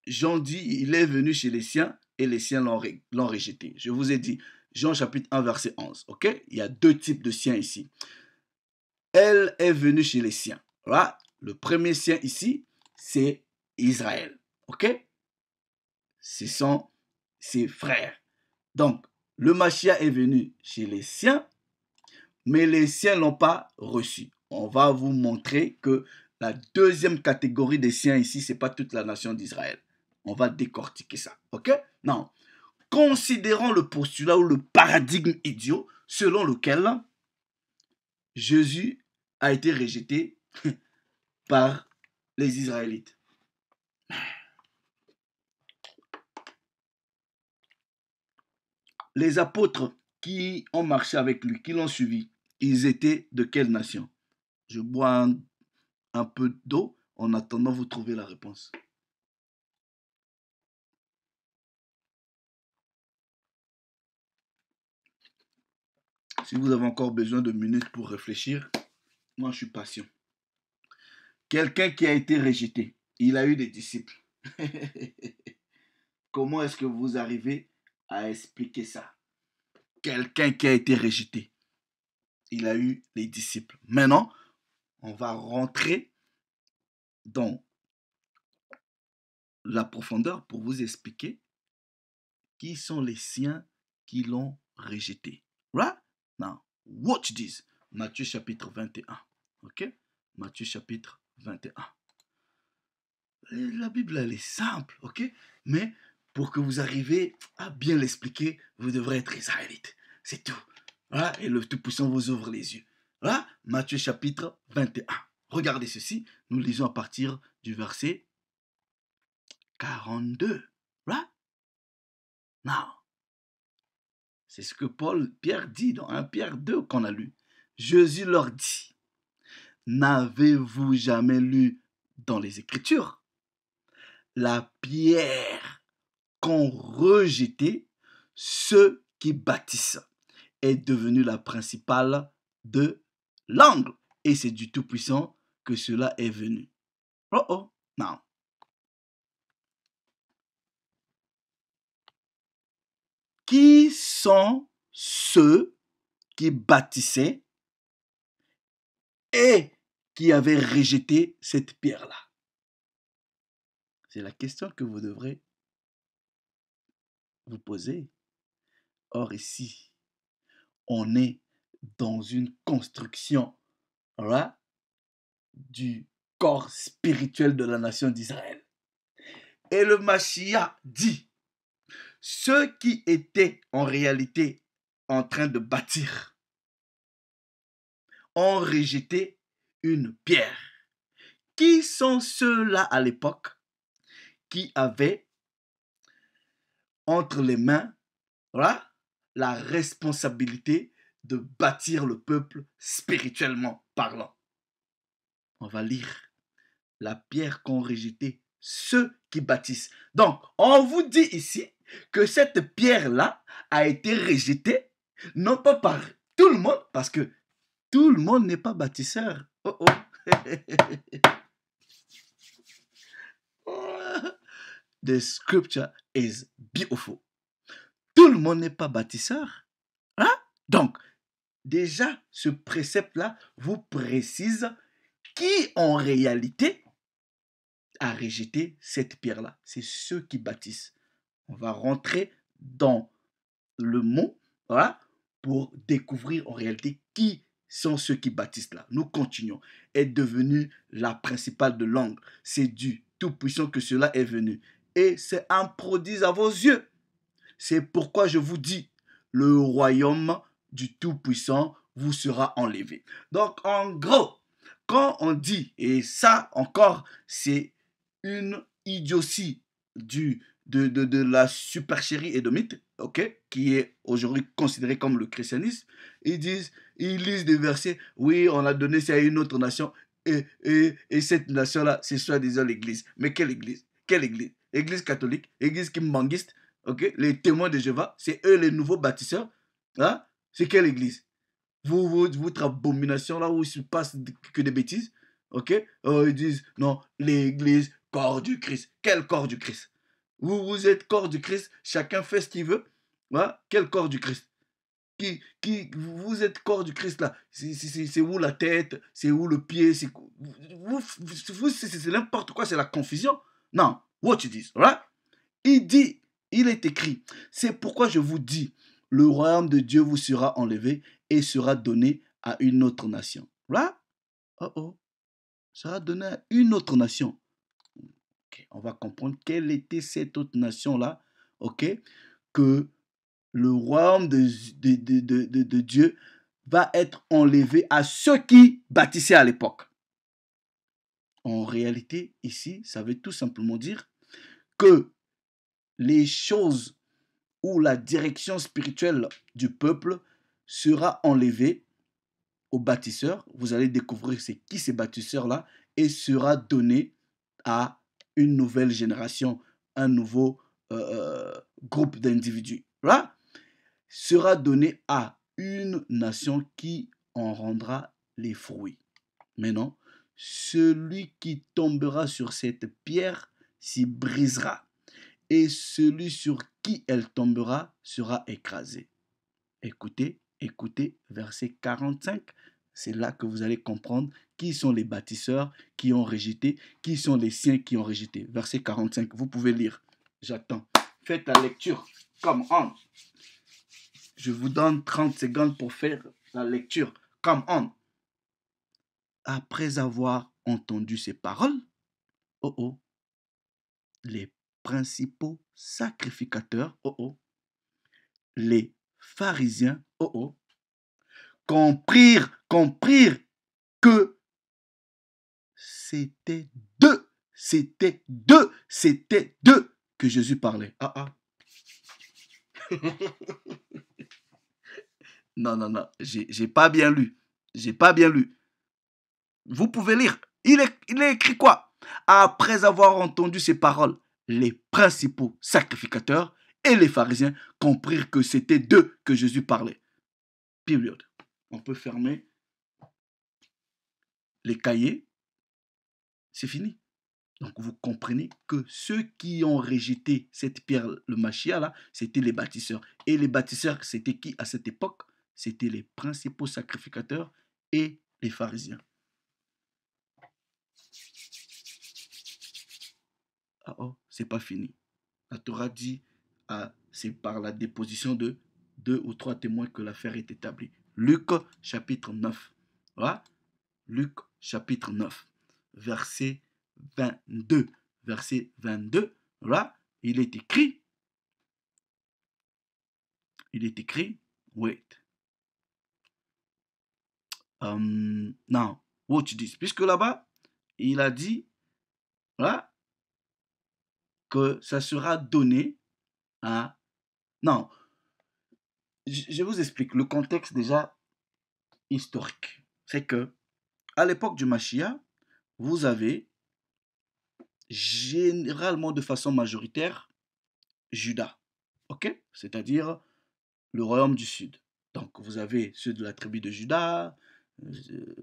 Jean dit, il est venu chez les siens et les siens l'ont rejeté. Je vous ai dit, Jean chapitre 1 verset 11. Ok? Il y a deux types de siens ici. Elle est venue chez les siens. Là, le premier sien ici, c'est Israël. Ok? Ce sont ses frères. Donc, le Mashiach est venu chez les siens, mais les siens ne l'ont pas reçu. On va vous montrer que la deuxième catégorie des siens ici, ce n'est pas toute la nation d'Israël. On va décortiquer ça. Ok? Non. Considérons le postulat ou le paradigme idiot selon lequel Jésus a été rejeté par les Israélites. Les apôtres qui ont marché avec lui, qui l'ont suivi, ils étaient de quelle nation? Je bois un peu d'eau en attendant vous trouver la réponse. Si vous avez encore besoin de minutes pour réfléchir, moi je suis patient. Quelqu'un qui a été rejeté, il a eu des disciples. Comment est-ce que vous arrivez à expliquer ça? Quelqu'un qui a été rejeté, il a eu les disciples. Maintenant, on va rentrer dans la profondeur pour vous expliquer qui sont les siens qui l'ont rejeté. Right? Now, watch this. Matthieu chapitre 21. Ok? Matthieu chapitre 21. La Bible, elle est simple, ok? Mais pour que vous arriviez à bien l'expliquer, vous devrez être israélite. C'est tout. Voilà? Et le Tout-Puissant vous ouvre les yeux. Voilà? Matthieu chapitre 21. Regardez ceci. Nous lisons à partir du verset 42. Right? Now, c'est ce que Pierre dit dans 1 Pierre 2 qu'on a lu. Jésus leur dit, n'avez-vous jamais lu dans les Écritures la pierre qu'ont rejetée ceux qui bâtissent est devenue la principale de l'angle. Et c'est du Tout-Puissant que cela est venu. Oh oh, non. Qui sont ceux qui bâtissaient et qui avaient rejeté cette pierre-là? C'est la question que vous devrez vous poser. Or ici, on est dans une construction là, du corps spirituel de la nation d'Israël. Et le Mashiach dit, ceux qui étaient en réalité en train de bâtir ont rejeté une pierre. Qui sont ceux-là à l'époque qui avaient entre les mains voilà, la responsabilité de bâtir le peuple spirituellement parlant? On va lire la pierre qu'ont rejeté ceux qui bâtissent. Donc, on vous dit ici que cette pierre-là a été rejetée, non pas par tout le monde, parce que tout le monde n'est pas bâtisseur. Oh oh. The scripture is beautiful. Tout le monde n'est pas bâtisseur. Hein? Donc, déjà, ce précepte-là vous précise qui, en réalité, a rejeté cette pierre-là. C'est ceux qui bâtissent. On va rentrer dans le mot, voilà, pour découvrir en réalité qui sont ceux qui bâtissent là. Nous continuons. Est devenu la principale de l'angle. C'est du Tout-Puissant que cela est venu. Et c'est un prodige à vos yeux. C'est pourquoi je vous dis, le royaume du Tout-Puissant vous sera enlevé. Donc, en gros, quand on dit, et ça encore, c'est une idiotie de la supercherie édomite, ok, qui est aujourd'hui considérée comme le christianisme. Ils lisent des versets, oui, on a donné ça à une autre nation, et cette nation-là, c'est soi-disant l'église. Mais quelle église? Quelle église? Église catholique, église kimbanguiste, ok, les témoins de Jéhovah, c'est eux les nouveaux bâtisseurs. Hein? C'est quelle église? Votre abomination là où il se passe que des bêtises, ok? Ils disent, non, l'église, corps du Christ. Quel corps du Christ? Vous êtes corps du Christ, chacun fait ce qu'il veut. Hein? Quel corps du Christ? Vous êtes corps du Christ là. C'est où la tête? C'est où le pied? C'est n'importe quoi, c'est la confusion. Non, watch this, right? Il est écrit, c'est pourquoi je vous dis, le royaume de Dieu vous sera enlevé et sera donné à une autre nation. Right? Oh oh. Sera donné à une autre nation. Okay. On va comprendre quelle était cette autre nation-là. Ok? Que le royaume de Dieu va être enlevé à ceux qui bâtissaient à l'époque. En réalité, ici, ça veut tout simplement dire que les choses ou la direction spirituelle du peuple sera enlevée aux bâtisseurs. Vous allez découvrir c'est qui ces bâtisseurs-là et sera donnée à une nouvelle génération, un nouveau groupe d'individus. Là, sera donné à une nation qui en rendra les fruits. Maintenant, celui qui tombera sur cette pierre s'y brisera, et celui sur qui elle tombera sera écrasé. Écoutez, écoutez, verset 45. C'est là que vous allez comprendre qui sont les bâtisseurs qui ont rejeté, qui sont les siens qui ont rejeté. Verset 45, vous pouvez lire. J'attends. Faites la lecture. Come on. Je vous donne 30 secondes pour faire la lecture. Come on. Après avoir entendu ces paroles, les principaux sacrificateurs, les pharisiens, comprirent que c'était d'eux que Jésus parlait. Non, j'ai pas bien lu. Vous pouvez lire. Il est écrit quoi? Après avoir entendu ces paroles, les principaux sacrificateurs et les pharisiens comprirent que c'était d'eux que Jésus parlait. Période. On peut fermer les cahiers. C'est fini. Donc vous comprenez que ceux qui ont rejeté cette pierre, le Machia là, c'était les bâtisseurs. Et les bâtisseurs, c'était qui à cette époque? C'était les principaux sacrificateurs et les pharisiens. C'est pas fini. La Torah dit, c'est par la déposition de 2 ou 3 témoins que l'affaire est établie. Luc chapitre 9. Voilà. Luc chapitre 9, verset 22. Verset 22, là, il est écrit, wait. Now, watch this. Puisque là-bas, il a dit, là, que ça sera donné à... Non, je vous explique le contexte déjà historique. C'est que, à l'époque du Mashiach, vous avez généralement de façon majoritaire Juda, ok? C'est-à-dire le royaume du sud. Donc vous avez ceux de la tribu de Juda,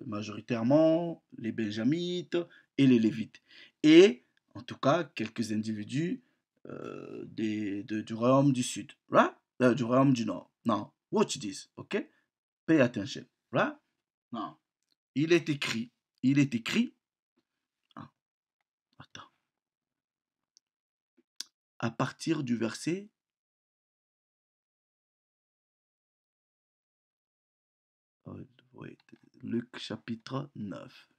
majoritairement les Benjamites et les Lévites. Et en tout cas quelques individus du royaume du sud, right? Du royaume du nord. Now, watch this, ok? Pay attention, right? Now, il est écrit, attends, à partir du verset Luc chapitre 9.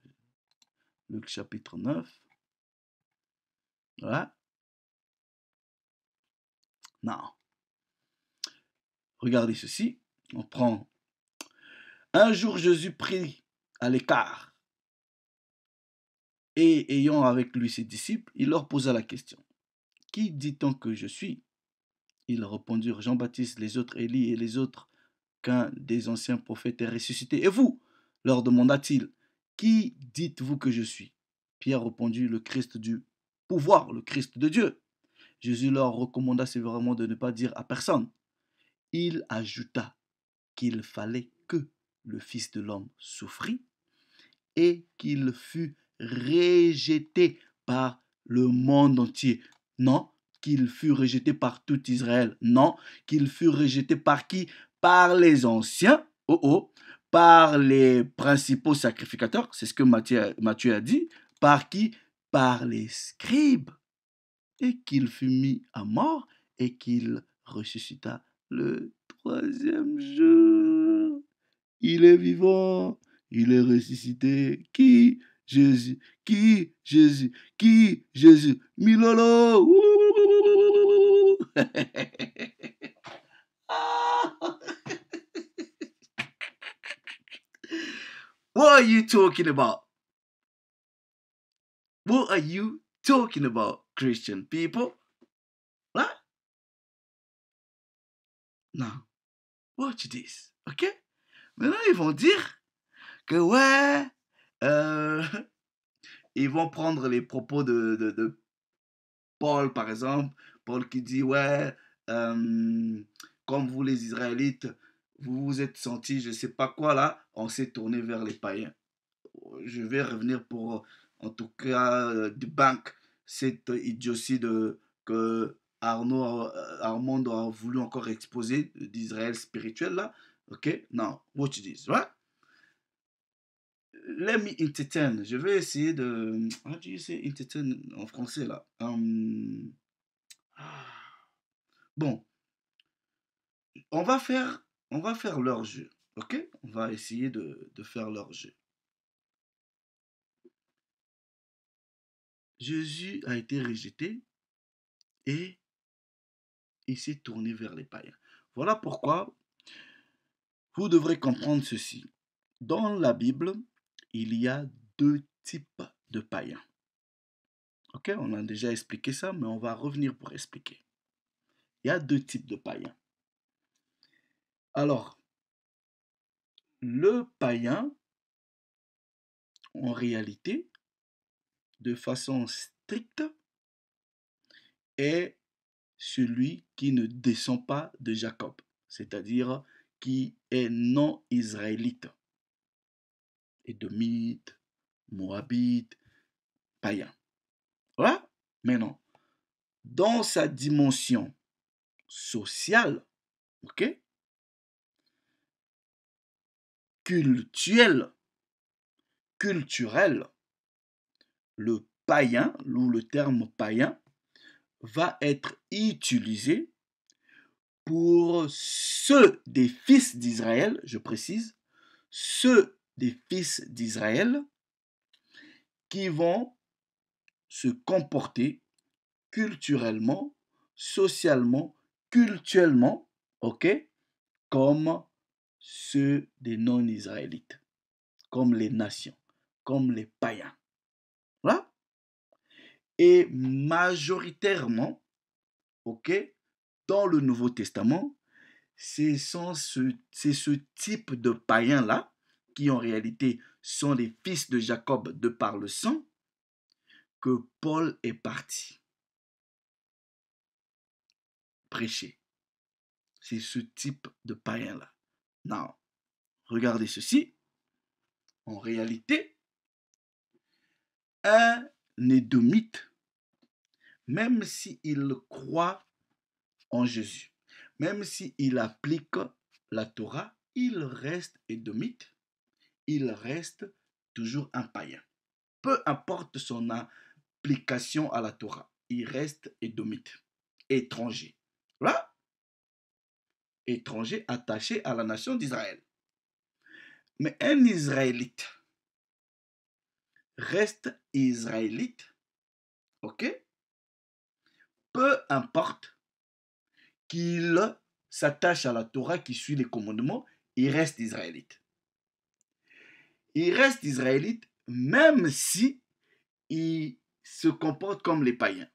Luc chapitre 9. Voilà. Non. Regardez ceci. On prend. Un jour, Jésus prit à l'écart. Et ayant avec lui ses disciples, il leur posa la question. Qui dit-on que je suis? Ils répondirent Jean-Baptiste, les autres Élie et les autres qu'un des anciens prophètes est ressuscité. Et vous? Leur demanda-t-il. Qui dites-vous que je suis? Pierre répondit, le Christ du pouvoir, le Christ de Dieu. Jésus leur recommanda sévèrement de ne pas dire à personne. Il ajouta qu'il fallait que le Fils de l'homme souffrit et qu'il fût rejeté par le monde entier. Non, qu'il fût rejeté par tout Israël. Non, qu'il fût rejeté par qui? Par les anciens, par les principaux sacrificateurs, c'est ce que Matthieu a dit. Par qui? Par les scribes. Et qu'il fut mis à mort et qu'il ressuscita le 3e jour. Il est vivant, il est ressuscité. Qui? Jésus. Qui? Jésus. Qui? Jésus. Milolo. What are you talking about? What are you talking about, Christian people? What? Now, watch this, ok? Maintenant, ils vont dire que ouais, ils vont prendre les propos de Paul, par exemple. Paul qui dit, ouais, comme vous les Israélites, vous vous êtes sentis, je ne sais pas quoi là, on s'est tourné vers les païens. je vais revenir pour, en tout cas, debunk cette idiotie que Armand a voulu encore exposer d'Israël spirituel là. Ok? Now, watch this, right? Let me entertain. Je vais essayer de. How do you say entertain en français là? Bon, on va faire leur jeu. Ok? On va essayer de faire leur jeu. Jésus a été rejeté et il s'est tourné vers les païens. Voilà pourquoi vous devrez comprendre ceci. Dans la Bible, il y a deux types de païens. Ok, on a déjà expliqué ça, mais on va revenir pour expliquer. Il y a deux types de païens. Alors, le païen, en réalité, de façon stricte, est celui qui ne descend pas de Jacob, c'est-à-dire qui est non israélite, édomite, moabite, païen. Voilà. Maintenant, dans sa dimension sociale, ok, culturelle, le païen, ou le terme païen, va être utilisé pour ceux des fils d'Israël, je précise, ceux des fils d'Israël qui vont se comporter culturellement, socialement, culturellement, ok, comme ceux des non-israélites, comme les nations, comme les païens. Voilà. Et majoritairement, ok, dans le Nouveau Testament, c'est ce type de païens-là, qui en réalité sont les fils de Jacob de par le sang, que Paul est parti prêcher. C'est ce type de païen-là. Non, regardez ceci. En réalité, un édomite, même s'il croit en Jésus, même s'il applique la Torah, il reste édomite, il reste toujours un païen. Peu importe son application à la Torah, il reste édomite, étranger. Voilà. Étranger attaché à la nation d'Israël. Mais un Israélite reste israélite, ok? Peu importe qu'il s'attache à la Torah, qui suit les commandements, il reste israélite. Il reste israélite même si il se comporte comme les païens.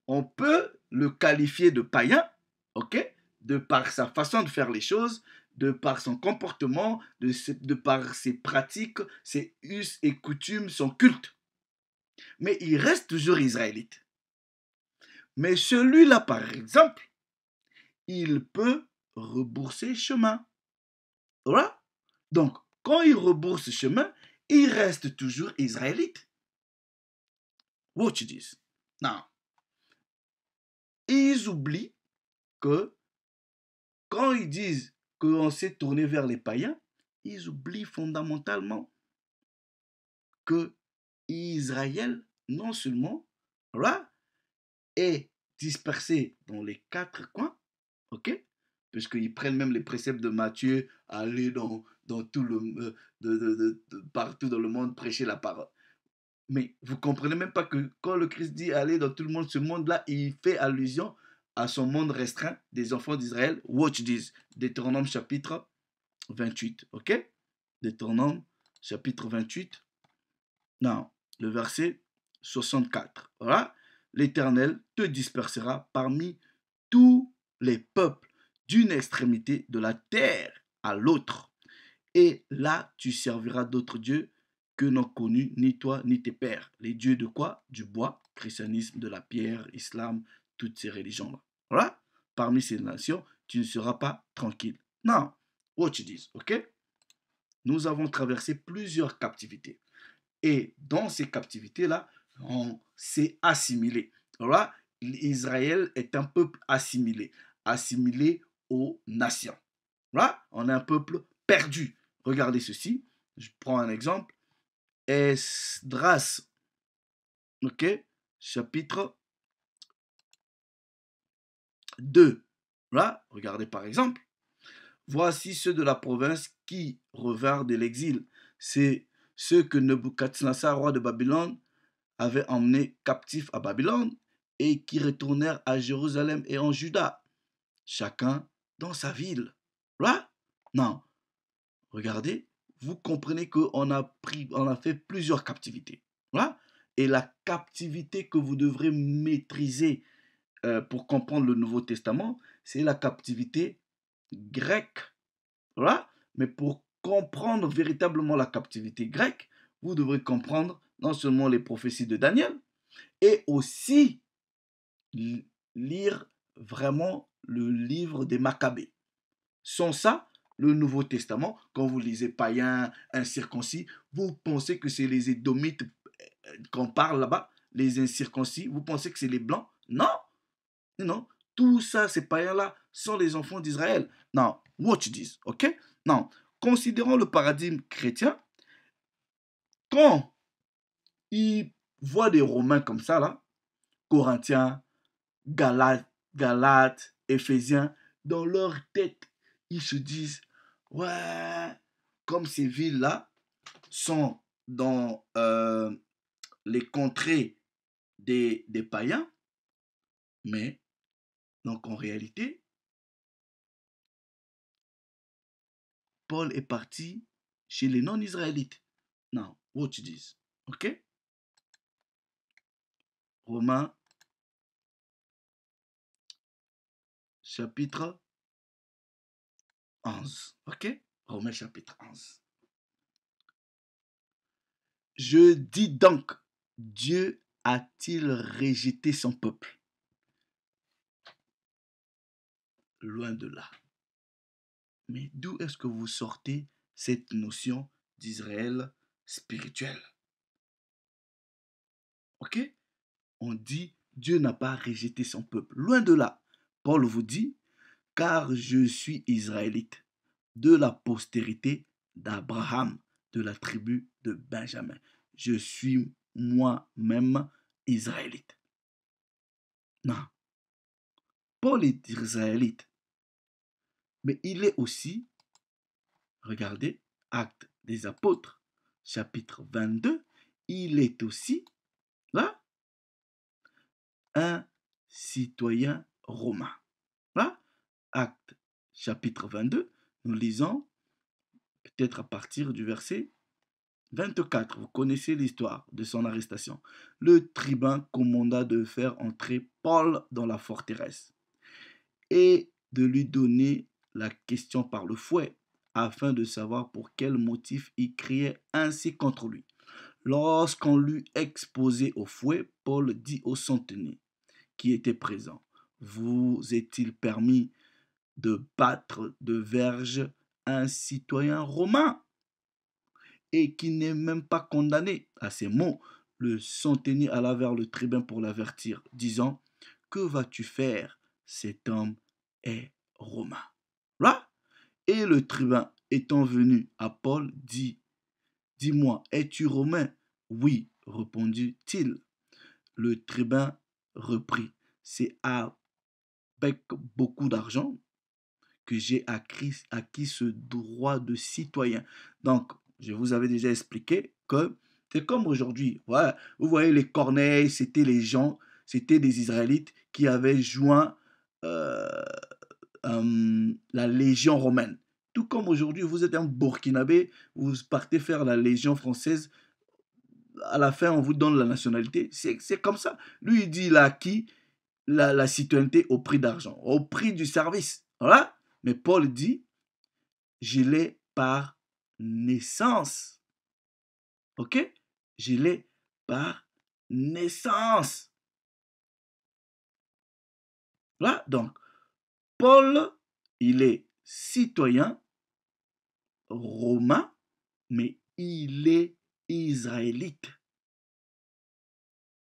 On peut le qualifier de païen, ok? De par sa façon de faire les choses, de par son comportement, de par ses pratiques, ses us et coutumes, son culte. Mais il reste toujours israélite. Mais celui-là, par exemple, il peut rebourser chemin. Voilà. Donc, quand il rebrousse chemin, il reste toujours israélite. Watch this. Non. Ils oublient que quand ils disent qu'on s'est tourné vers les païens, ils oublient fondamentalement que Israël, non seulement, voilà, est dispersé dans les quatre coins, ok, puisqu'ils prennent même les préceptes de Matthieu, aller dans tout partout dans le monde prêcher la parole. Mais vous comprenez même pas que quand le Christ dit aller dans tout le monde, ce monde-là, il fait allusion à son monde restreint des enfants d'Israël. Watch this. Deutéronome chapitre 28, ok? Deutéronome chapitre 28. Non, le verset 64. Voilà. L'Éternel te dispersera parmi tous les peuples d'une extrémité de la terre à l'autre. Et là, tu serviras d'autres dieux que n'ont connu ni toi ni tes pères. Les dieux de quoi? Du bois, christianisme, de la pierre, islam, toutes ces religions-là. Voilà. Parmi ces nations, tu ne seras pas tranquille. Non. Watch this, ok? Nous avons traversé plusieurs captivités. Et dans ces captivités-là, on s'est assimilé. Voilà, Israël est un peuple assimilé, assimilé aux nations. Voilà, on est un peuple perdu. Regardez ceci. Je prends un exemple. Esdras, ok, chapitre 2. Là, regardez par exemple. Voici ceux de la province qui revinrent de l'exil. C'est ceux que Nebuchadnezzar, roi de Babylone, avait emmenés captifs à Babylone et qui retournèrent à Jérusalem et en Juda, chacun dans sa ville. Là, non. Regardez, vous comprenez qu'on a fait plusieurs captivités. Voilà. Et la captivité que vous devrez maîtriser pour comprendre le Nouveau Testament, c'est la captivité grecque. Voilà. Mais pour comprendre véritablement la captivité grecque, vous devrez comprendre non seulement les prophéties de Daniel, et aussi lire vraiment le livre des Maccabées. Sans ça, le Nouveau Testament, quand vous lisez païens, incirconcis, vous pensez que c'est les Édomites qu'on parle là-bas, les incirconcis, vous pensez que c'est les Blancs? Non, non, tout ça, ces païens-là, sont les enfants d'Israël. Non, watch this, ok? Non, considérons le paradigme chrétien, quand ils voient des Romains comme ça, là, Corinthiens, Galates, Éphésiens, dans leur tête, ils se disent, ouais, comme ces villes-là sont dans les contrées des païens, mais donc en réalité, Paul est parti chez les non-israélites. Non, watch this, ok? Romains, chapitre 11, ok? Romains, chapitre 11. Je dis donc, Dieu a-t-il rejeté son peuple? Loin de là. Mais d'où est-ce que vous sortez cette notion d'Israël spirituel? Ok? On dit, Dieu n'a pas rejeté son peuple. Loin de là. Paul vous dit, car je suis israélite, de la postérité d'Abraham, de la tribu de Benjamin. Je suis moi-même israélite. Non. Paul est israélite. Mais il est aussi, regardez, Actes des Apôtres, chapitre 22, il est aussi, là, un citoyen romain. Là, Actes, chapitre 22, nous lisons peut-être à partir du verset 24. Vous connaissez l'histoire de son arrestation. Le tribun commanda de faire entrer Paul dans la forteresse et de lui donner la question par le fouet, afin de savoir pour quel motif il criait ainsi contre lui. Lorsqu'on l'eut exposé au fouet, Paul dit au centenier qui était présent, vous est-il permis de battre de verge un citoyen romain et qui n'est même pas condamné? À ces mots, le centenier alla vers le tribun pour l'avertir, disant, que vas-tu faire? Cet homme est romain. Là, et le tribun étant venu à Paul, dit, dis-moi, es-tu romain? Oui, répondit-il. Le tribun reprit, c'est avec beaucoup d'argent que j'ai acquis ce droit de citoyen. Donc, je vous avais déjà expliqué que c'est comme aujourd'hui. Ouais, vous voyez, les Corneilles, c'était les gens, c'était des Israélites qui avaient joint euh, la Légion romaine. Tout comme aujourd'hui, vous êtes un Burkinabé, vous partez faire la Légion française, à la fin, on vous donne la nationalité. C'est comme ça. Lui, il dit, il a acquis la citoyenneté au prix d'argent, au prix du service. Voilà. Mais Paul dit, je l'ai par naissance. Ok? Je l'ai par naissance. Voilà. Donc, Paul, il est citoyen romain, mais il est israélite.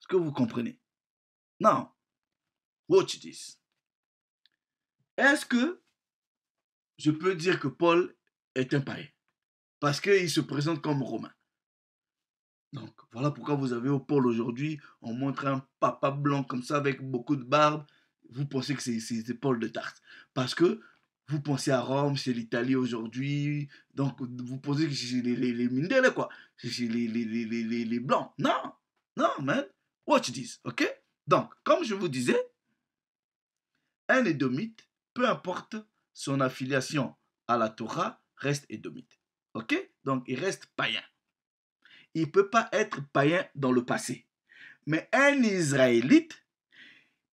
Est-ce que vous comprenez? Now, watch this. Est-ce que je peux dire que Paul est un païen? Parce qu'il se présente comme romain. Donc, voilà pourquoi vous avez au Paul aujourd'hui, on montre un papa blanc comme ça avec beaucoup de barbe. Vous pensez que c'est Paul de Tarse. Parce que vous pensez à Rome, c'est l'Italie aujourd'hui. Donc, vous pensez que c'est les Mindele, quoi. C'est les blancs. Non, non, man. Watch this, ok? Donc, comme je vous disais, un édomite, peu importe son affiliation à la Torah, reste édomite. Ok? Donc, il reste païen. Il ne peut pas être païen dans le passé. Mais un Israélite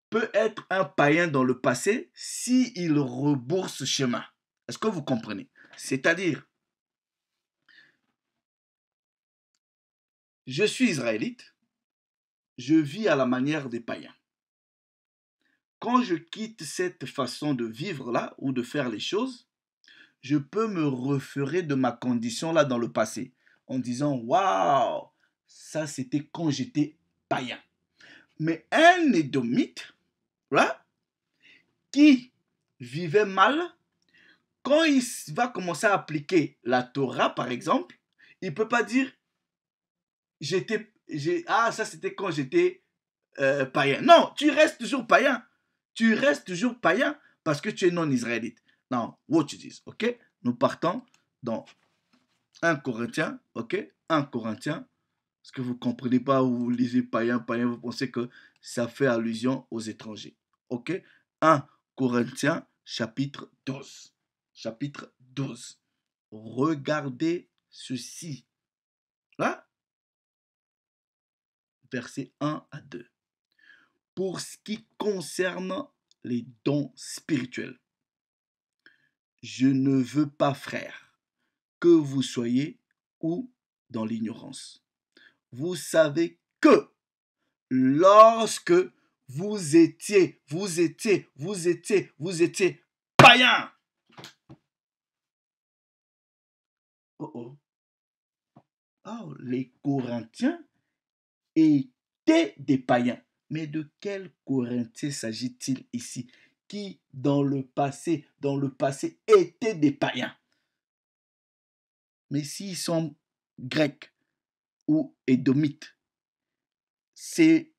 peut être un païen dans le passé s'il rebourse ce chemin. Est-ce que vous comprenez? C'est-à-dire, je suis Israélite, je vis à la manière des païens. Quand je quitte cette façon de vivre là ou de faire les choses, je peux me référer de ma condition là dans le passé en disant waouh, ça c'était quand j'étais païen. Mais un édomite là, qui vivait mal, quand il va commencer à appliquer la Torah par exemple, il ne peut pas dire ça c'était quand j'étais païen. Non, tu restes toujours païen. Tu restes toujours païen parce que tu es non israélite. Now, watch this, ok? Nous partons dans 1 Corinthiens, ok? 1 Corinthiens. Est-ce que vous ne comprenez pas où vous lisez païen, vous pensez que ça fait allusion aux étrangers. Ok? 1 Corinthiens, chapitre 12. Chapitre 12. Regardez ceci. Là, versets 1 à 2. Pour ce qui concerne les dons spirituels, je ne veux pas, frères, que vous soyez ou dans l'ignorance. Vous savez que lorsque vous étiez païens. Oh, les Corinthiens étaient des païens. Mais de quels Corinthiens s'agit-il ici? Qui dans le passé étaient des païens. Mais s'ils sont grecs ou édomites, c'est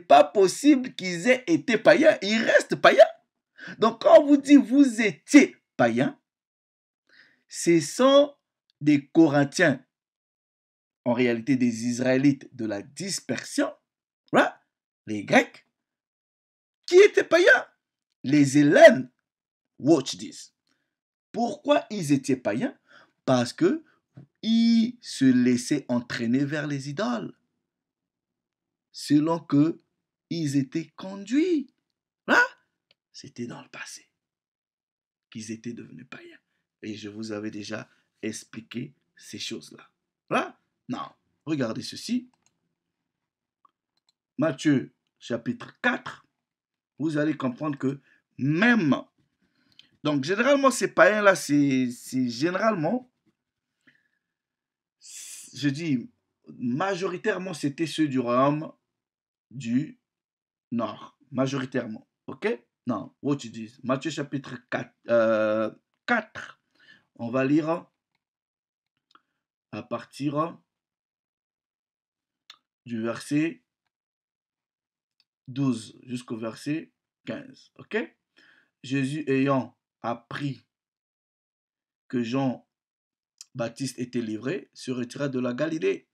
pas possible qu'ils aient été païens. Ils restent païens. Donc quand on vous dit vous étiez païens, ce sont des Corinthiens, en réalité des Israélites de la dispersion, right? Les Grecs, qui étaient païens. Les Hellènes, watch this. Pourquoi ils étaient païens? Parce que ils se laissaient entraîner vers les idoles, selon que ils étaient conduits. Là, c'était dans le passé qu'ils étaient devenus païens. Et je vous avais déjà expliqué ces choses-là. Là, non. Regardez ceci. Matthieu, chapitre 4. Vous allez comprendre que même... Donc, généralement, ces païens-là, c'est généralement... Je dis, majoritairement, c'était ceux du royaume du Nord. Majoritairement. OK? Non, what you dis. Matthieu, chapitre 4. 4. On va lire à partir du verset 12 jusqu'au verset 15. Ok? Jésus ayant appris que Jean-Baptiste était livré, se retira de la Galilée.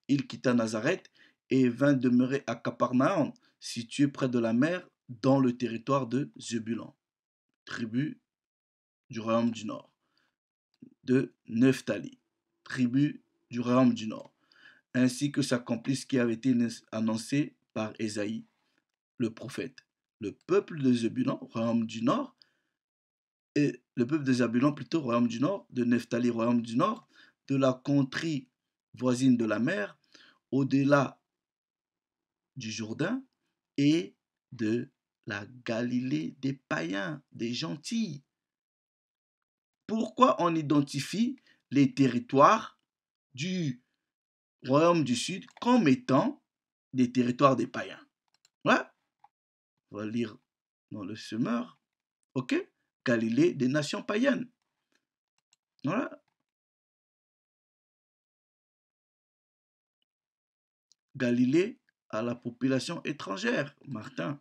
Il quitta Nazareth et vint demeurer à Capernaum, situé près de la mer, dans le territoire de Zébulon, tribu du royaume du Nord, de Nephtali, tribu du royaume du Nord, ainsi que s'accomplit ce qui avait été annoncé par Ésaïe, le prophète. Le peuple de Zébulon, royaume du Nord, et le peuple de Zébulon, plutôt, royaume du Nord, de Nephtali, royaume du Nord, de la contrée voisine de la mer, au-delà du Jourdain, et de la Galilée des païens, des gentils. Pourquoi on identifie les territoires du royaume du Sud comme étant des territoires des païens. Voilà. On va lire dans le semeur. Ok? Galilée des nations païennes. Voilà. Galilée à la population étrangère. Martin.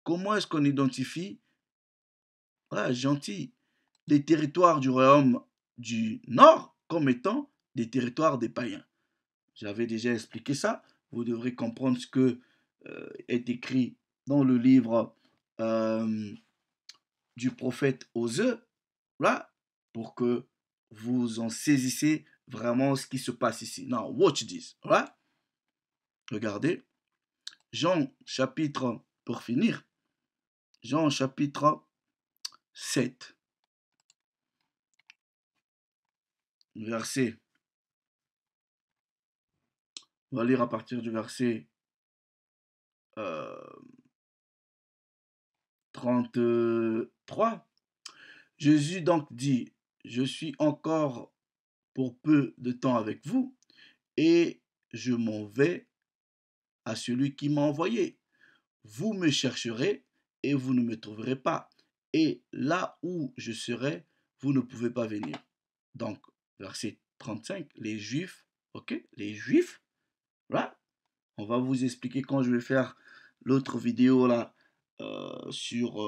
Comment est-ce qu'on identifie, voilà, gentil, les territoires du royaume du Nord comme étant des territoires des païens? J'avais déjà expliqué ça. Vous devrez comprendre ce que est écrit dans le livre du prophète Osée, là, pour que vous en saisissez vraiment ce qui se passe ici. Now, watch this. Right? Regardez. Jean chapitre, pour finir, Jean chapitre 7, verset, on va lire à partir du verset 33. Jésus donc dit, je suis encore pour peu de temps avec vous, et je m'en vais à celui qui m'a envoyé. Vous me chercherez et vous ne me trouverez pas. Et là où je serai, vous ne pouvez pas venir. Donc, verset 35, les Juifs, ok, les Juifs, là, on va vous expliquer quand je vais faire l'autre vidéo là sur...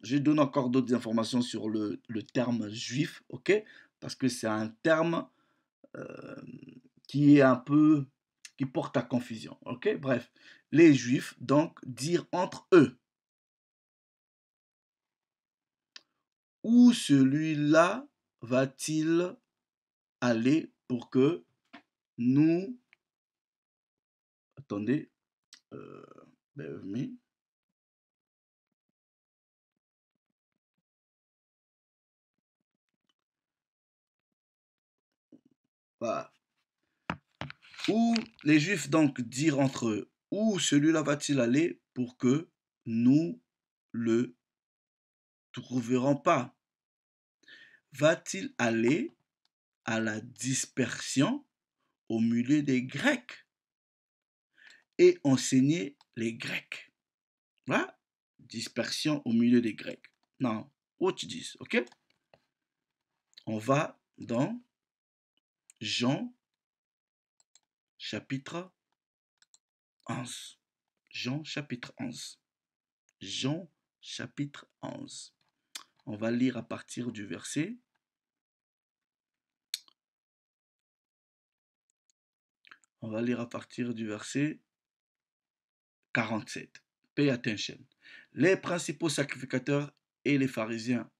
je donne encore d'autres informations sur le terme juif, ok, parce que c'est un terme qui est un peu, qui porte à confusion, ok. Bref, les Juifs donc dirent entre eux, où celui-là va-t-il aller pour que nous, attendez, bear with me. Voilà. Où les Juifs donc dirent entre eux, où celui-là va-t-il aller pour que nous le trouverons pas? Va-t-il aller à la dispersion au milieu des Grecs et enseigner les Grecs? Voilà, dispersion au milieu des Grecs. Non, watch this, ok? On va dans Jean chapitre 11. Jean chapitre 11. Jean chapitre 11. On va lire à partir du verset. On va lire à partir du verset 47. Pay attention. Les principaux sacrificateurs et les pharisiens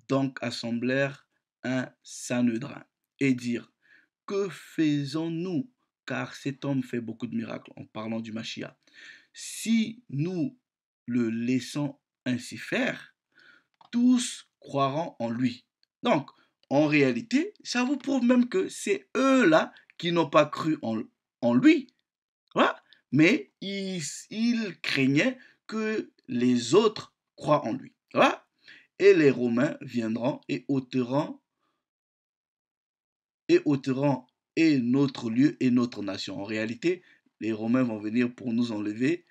donc assemblèrent un sanhédrin et dirent, que faisons-nous? Car cet homme fait beaucoup de miracles, en parlant du Machia. Si nous le laissons ainsi faire, tous croiront en lui. Donc, en réalité, ça vous prouve même que c'est eux-là qui n'ont pas cru en lui. Voilà. Mais ils craignaient que les autres croient en lui. Voilà. Et les Romains viendront et ôteront et notre lieu et notre nation. En réalité, les Romains vont venir pour nous enlever.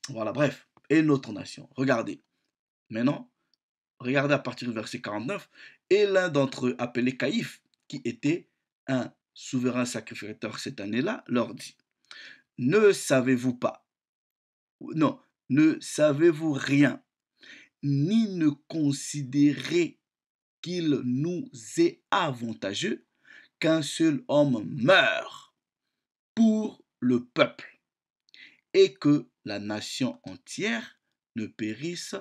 Voilà, bref. Et notre nation. Regardez. Maintenant, regardez à partir du verset 49. Et l'un d'entre eux, appelé Caïphe, qui était un souverain sacrificateur cette année-là, leur dit, ne savez-vous pas, non, ne savez-vous rien, ni ne considérez qu'il nous est avantageux qu'un seul homme meure pour le peuple et que la nation entière ne périsse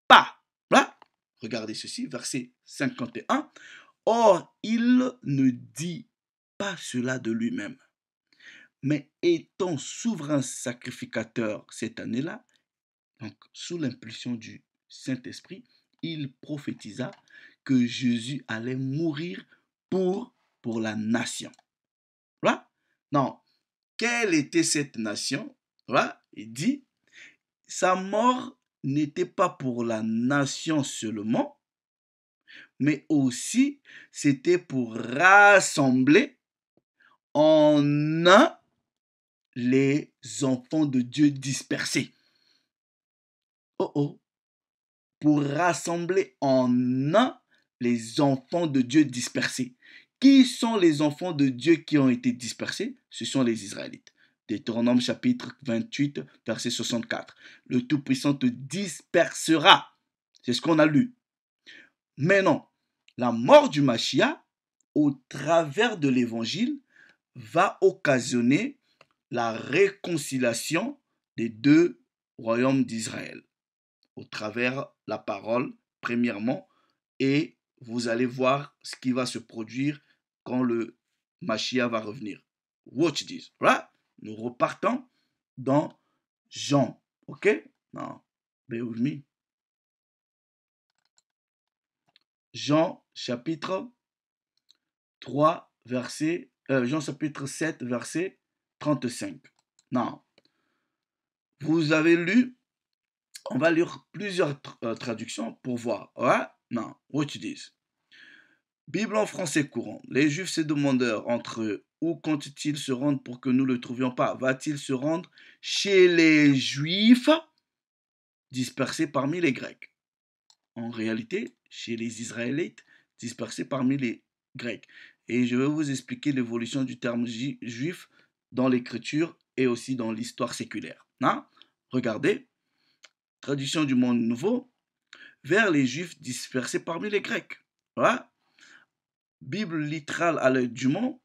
pas. Là, regardez ceci, verset 51. Or, il ne dit pas cela de lui-même, mais étant souverain sacrificateur cette année-là, donc sous l'impulsion du Saint-Esprit, il prophétisa que Jésus allait mourir pour la nation. Voilà. Non, quelle était cette nation? Voilà, il dit, sa mort n'était pas pour la nation seulement, mais aussi c'était pour rassembler en un les enfants de Dieu dispersés. Oh oh. Pour rassembler en un les enfants de Dieu dispersés. Qui sont les enfants de Dieu qui ont été dispersés? Ce sont les Israélites. Deutéronome chapitre 28, verset 64. Le Tout-Puissant te dispersera. C'est ce qu'on a lu. Mais non, la mort du Mashiach, au travers de l'évangile, va occasionner la réconciliation des deux royaumes d'Israël au travers la parole, premièrement, et vous allez voir ce qui va se produire quand le Mashiach va revenir. Watch this, right? Nous repartons dans Jean, ok? Now, bear with me. Jean chapitre 3, verset, Jean chapitre 7, verset 35. Now, vous avez lu, on va lire plusieurs traductions pour voir. Ouais? Non, watch this. Bible en français courant. Les Juifs se demandèrent entre eux, où compte-t-il se rendre pour que nous ne le trouvions pas? Va-t-il se rendre chez les Juifs dispersés parmi les Grecs? En réalité, chez les Israélites dispersés parmi les Grecs. Et je vais vous expliquer l'évolution du terme juif dans l'écriture et aussi dans l'histoire séculaire. Hein? Regardez. Traduction du Monde Nouveau, vers les Juifs dispersés parmi les Grecs. Voilà. Bible littérale à l'œil du monde,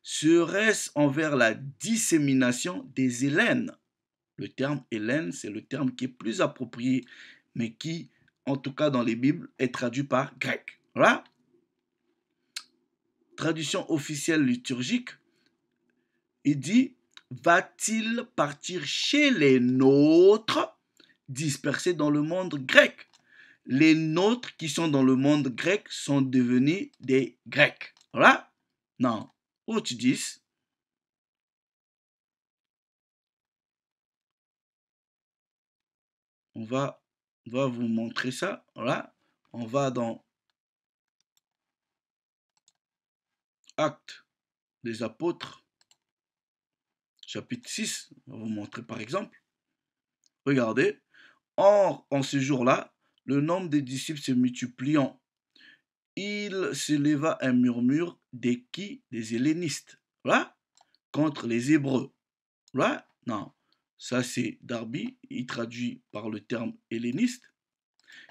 serait-ce envers la dissémination des Hélènes? Le terme Hélène, c'est le terme qui est plus approprié, mais qui, en tout cas dans les Bibles, est traduit par grec. Voilà. Traduction officielle liturgique, il dit, va-t-il partir chez les nôtres dispersés dans le monde grec? Les nôtres qui sont dans le monde grec sont devenus des Grecs. Voilà. Non. Où tu dis? On va vous montrer ça. Voilà. On va dans Actes des Apôtres, chapitre 6. On va vous montrer par exemple. Regardez. Or, en ce jour-là, le nombre des disciples se multipliant, il se leva un murmure des qui? Des hellénistes. Voilà. Contre les Hébreux. Voilà. Non. Ça, c'est Darby. Il traduit par le terme helléniste.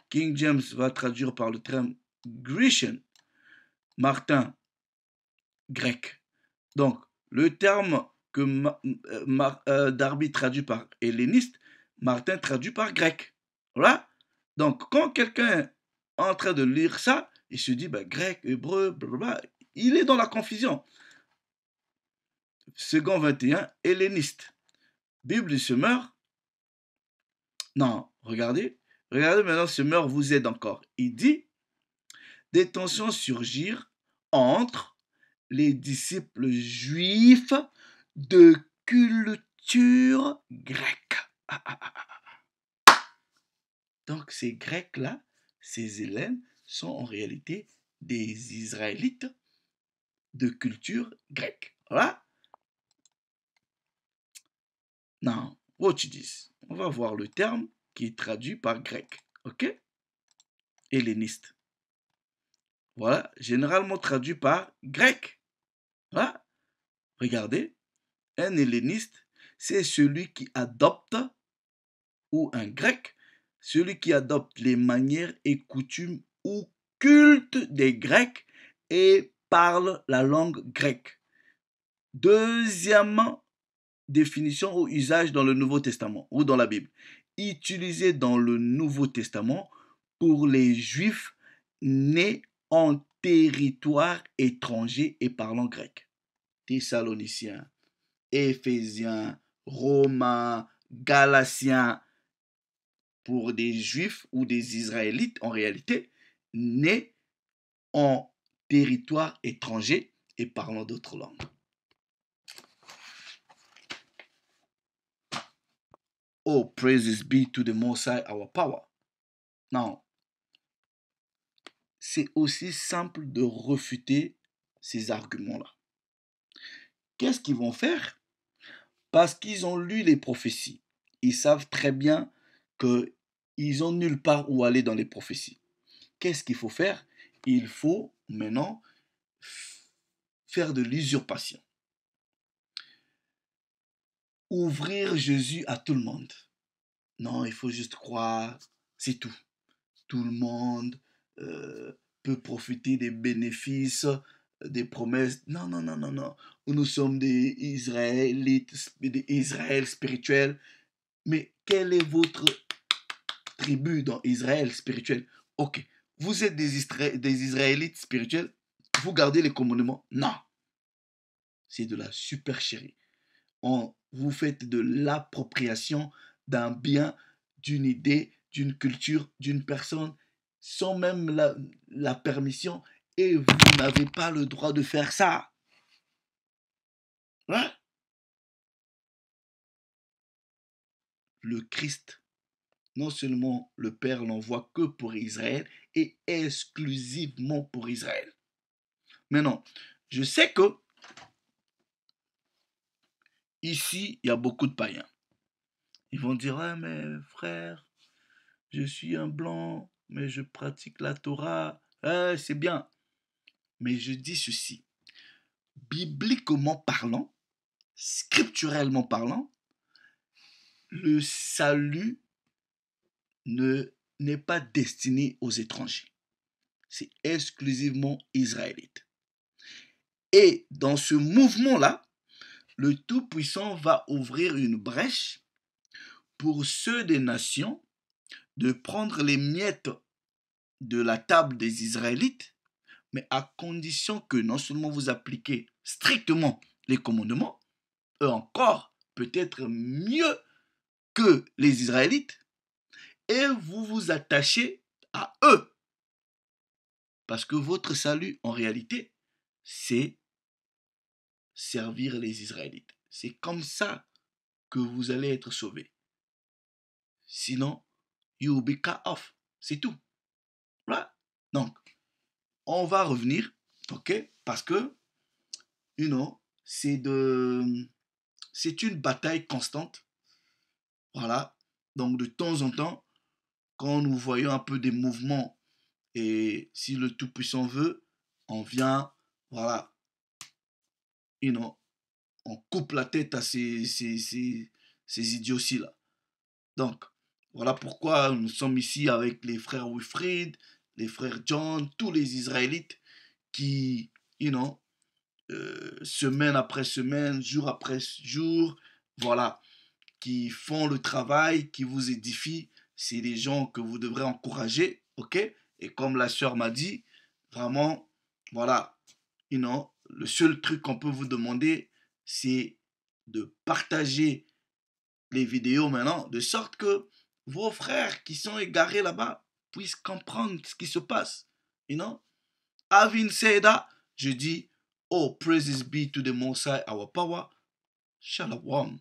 King James va traduire par le terme Grecian. Martin, grec. Donc, le terme que Darby traduit par helléniste, Martin traduit par grec. Voilà. Donc, quand quelqu'un est en train de lire ça, il se dit, grec, hébreu, blablabla, il est dans la confusion. Second 21, helléniste. Bible du semeur. Non, regardez maintenant, semeur vous aide encore. Il dit, des tensions surgirent entre les disciples juifs de culture grecque. Donc ces Grecs-là, ces Hélènes, sont en réalité des Israélites de culture grecque. Voilà. Now, watch this. On va voir le terme qui est traduit par grec. Ok? Helléniste. Voilà, généralement traduit par grec. Voilà. Regardez, un helléniste, c'est celui qui adopte, ou un grec, celui qui adopte les manières et coutumes ou cultes des Grecs et parle la langue grecque. Deuxièmement, définition ou usage dans le Nouveau Testament ou dans la Bible. Utilisé dans le Nouveau Testament pour les Juifs nés en territoire étranger et parlant grec. Thessaloniciens, Éphésiens, Romains, Galatiens, pour des Juifs ou des Israélites en réalité, nés en territoire étranger et parlant d'autres langues. Oh, praises be to the Most High, our power. Now, c'est aussi simple de refuter ces arguments-là. Qu'est-ce qu'ils vont faire? Parce qu'ils ont lu les prophéties. Ils savent très bien qu'ils ont nulle part où aller dans les prophéties. Qu'est-ce qu'il faut faire? Il faut maintenant faire de l'usurpation. Ouvrir Jésus à tout le monde. Non, il faut juste croire, c'est tout. Tout le monde peut profiter des bénéfices, des promesses. Non, non, non, non, non. Nous sommes des Israélites, des Israël spirituel. Mais quelle est votre tribu dans Israël spirituel? Ok, vous êtes des Israélites spirituels, vous gardez les commandements? Non. C'est de la supercherie. Vous faites de l'appropriation d'un bien, d'une idée, d'une culture, d'une personne, sans même la permission, et vous n'avez pas le droit de faire ça. Hein? Le Christ, non seulement le Père l'envoie que pour Israël, et exclusivement pour Israël. Maintenant, je sais que ici, il y a beaucoup de païens. Ils vont dire, ah mais frère, je suis un blanc, mais je pratique la Torah. C'est bien. Mais je dis ceci. Bibliquement parlant, scripturellement parlant, le salut n'est pas destiné aux étrangers. C'est exclusivement israélite. Et dans ce mouvement-là, le Tout-Puissant va ouvrir une brèche pour ceux des nations de prendre les miettes de la table des Israélites, mais à condition que non seulement vous appliquez strictement les commandements, et encore peut-être mieux que les Israélites, et vous vous attachez à eux. Parce que votre salut, en réalité, c'est servir les Israélites. C'est comme ça que vous allez être sauvés. Sinon, you will be cut off. C'est tout. Voilà. Donc, on va revenir, ok? Parce que, c'est une bataille constante. Voilà. Donc, de temps en temps, quand nous voyons un peu des mouvements, et si le Tout-Puissant veut, on vient, voilà, on coupe la tête à ces idioties-là. Donc, voilà pourquoi nous sommes ici avec les frères Wilfrid, les frères John, tous les Israélites qui, semaine après semaine, jour après jour, voilà, qui font le travail, qui vous édifient. C'est des gens que vous devrez encourager, ok? Et comme la sœur m'a dit, vraiment, voilà, le seul truc qu'on peut vous demander, c'est de partager les vidéos maintenant, de sorte que vos frères qui sont égarés là-bas puissent comprendre ce qui se passe. Having said that, je dis, oh, praises be to the Most High, our power. Shalom.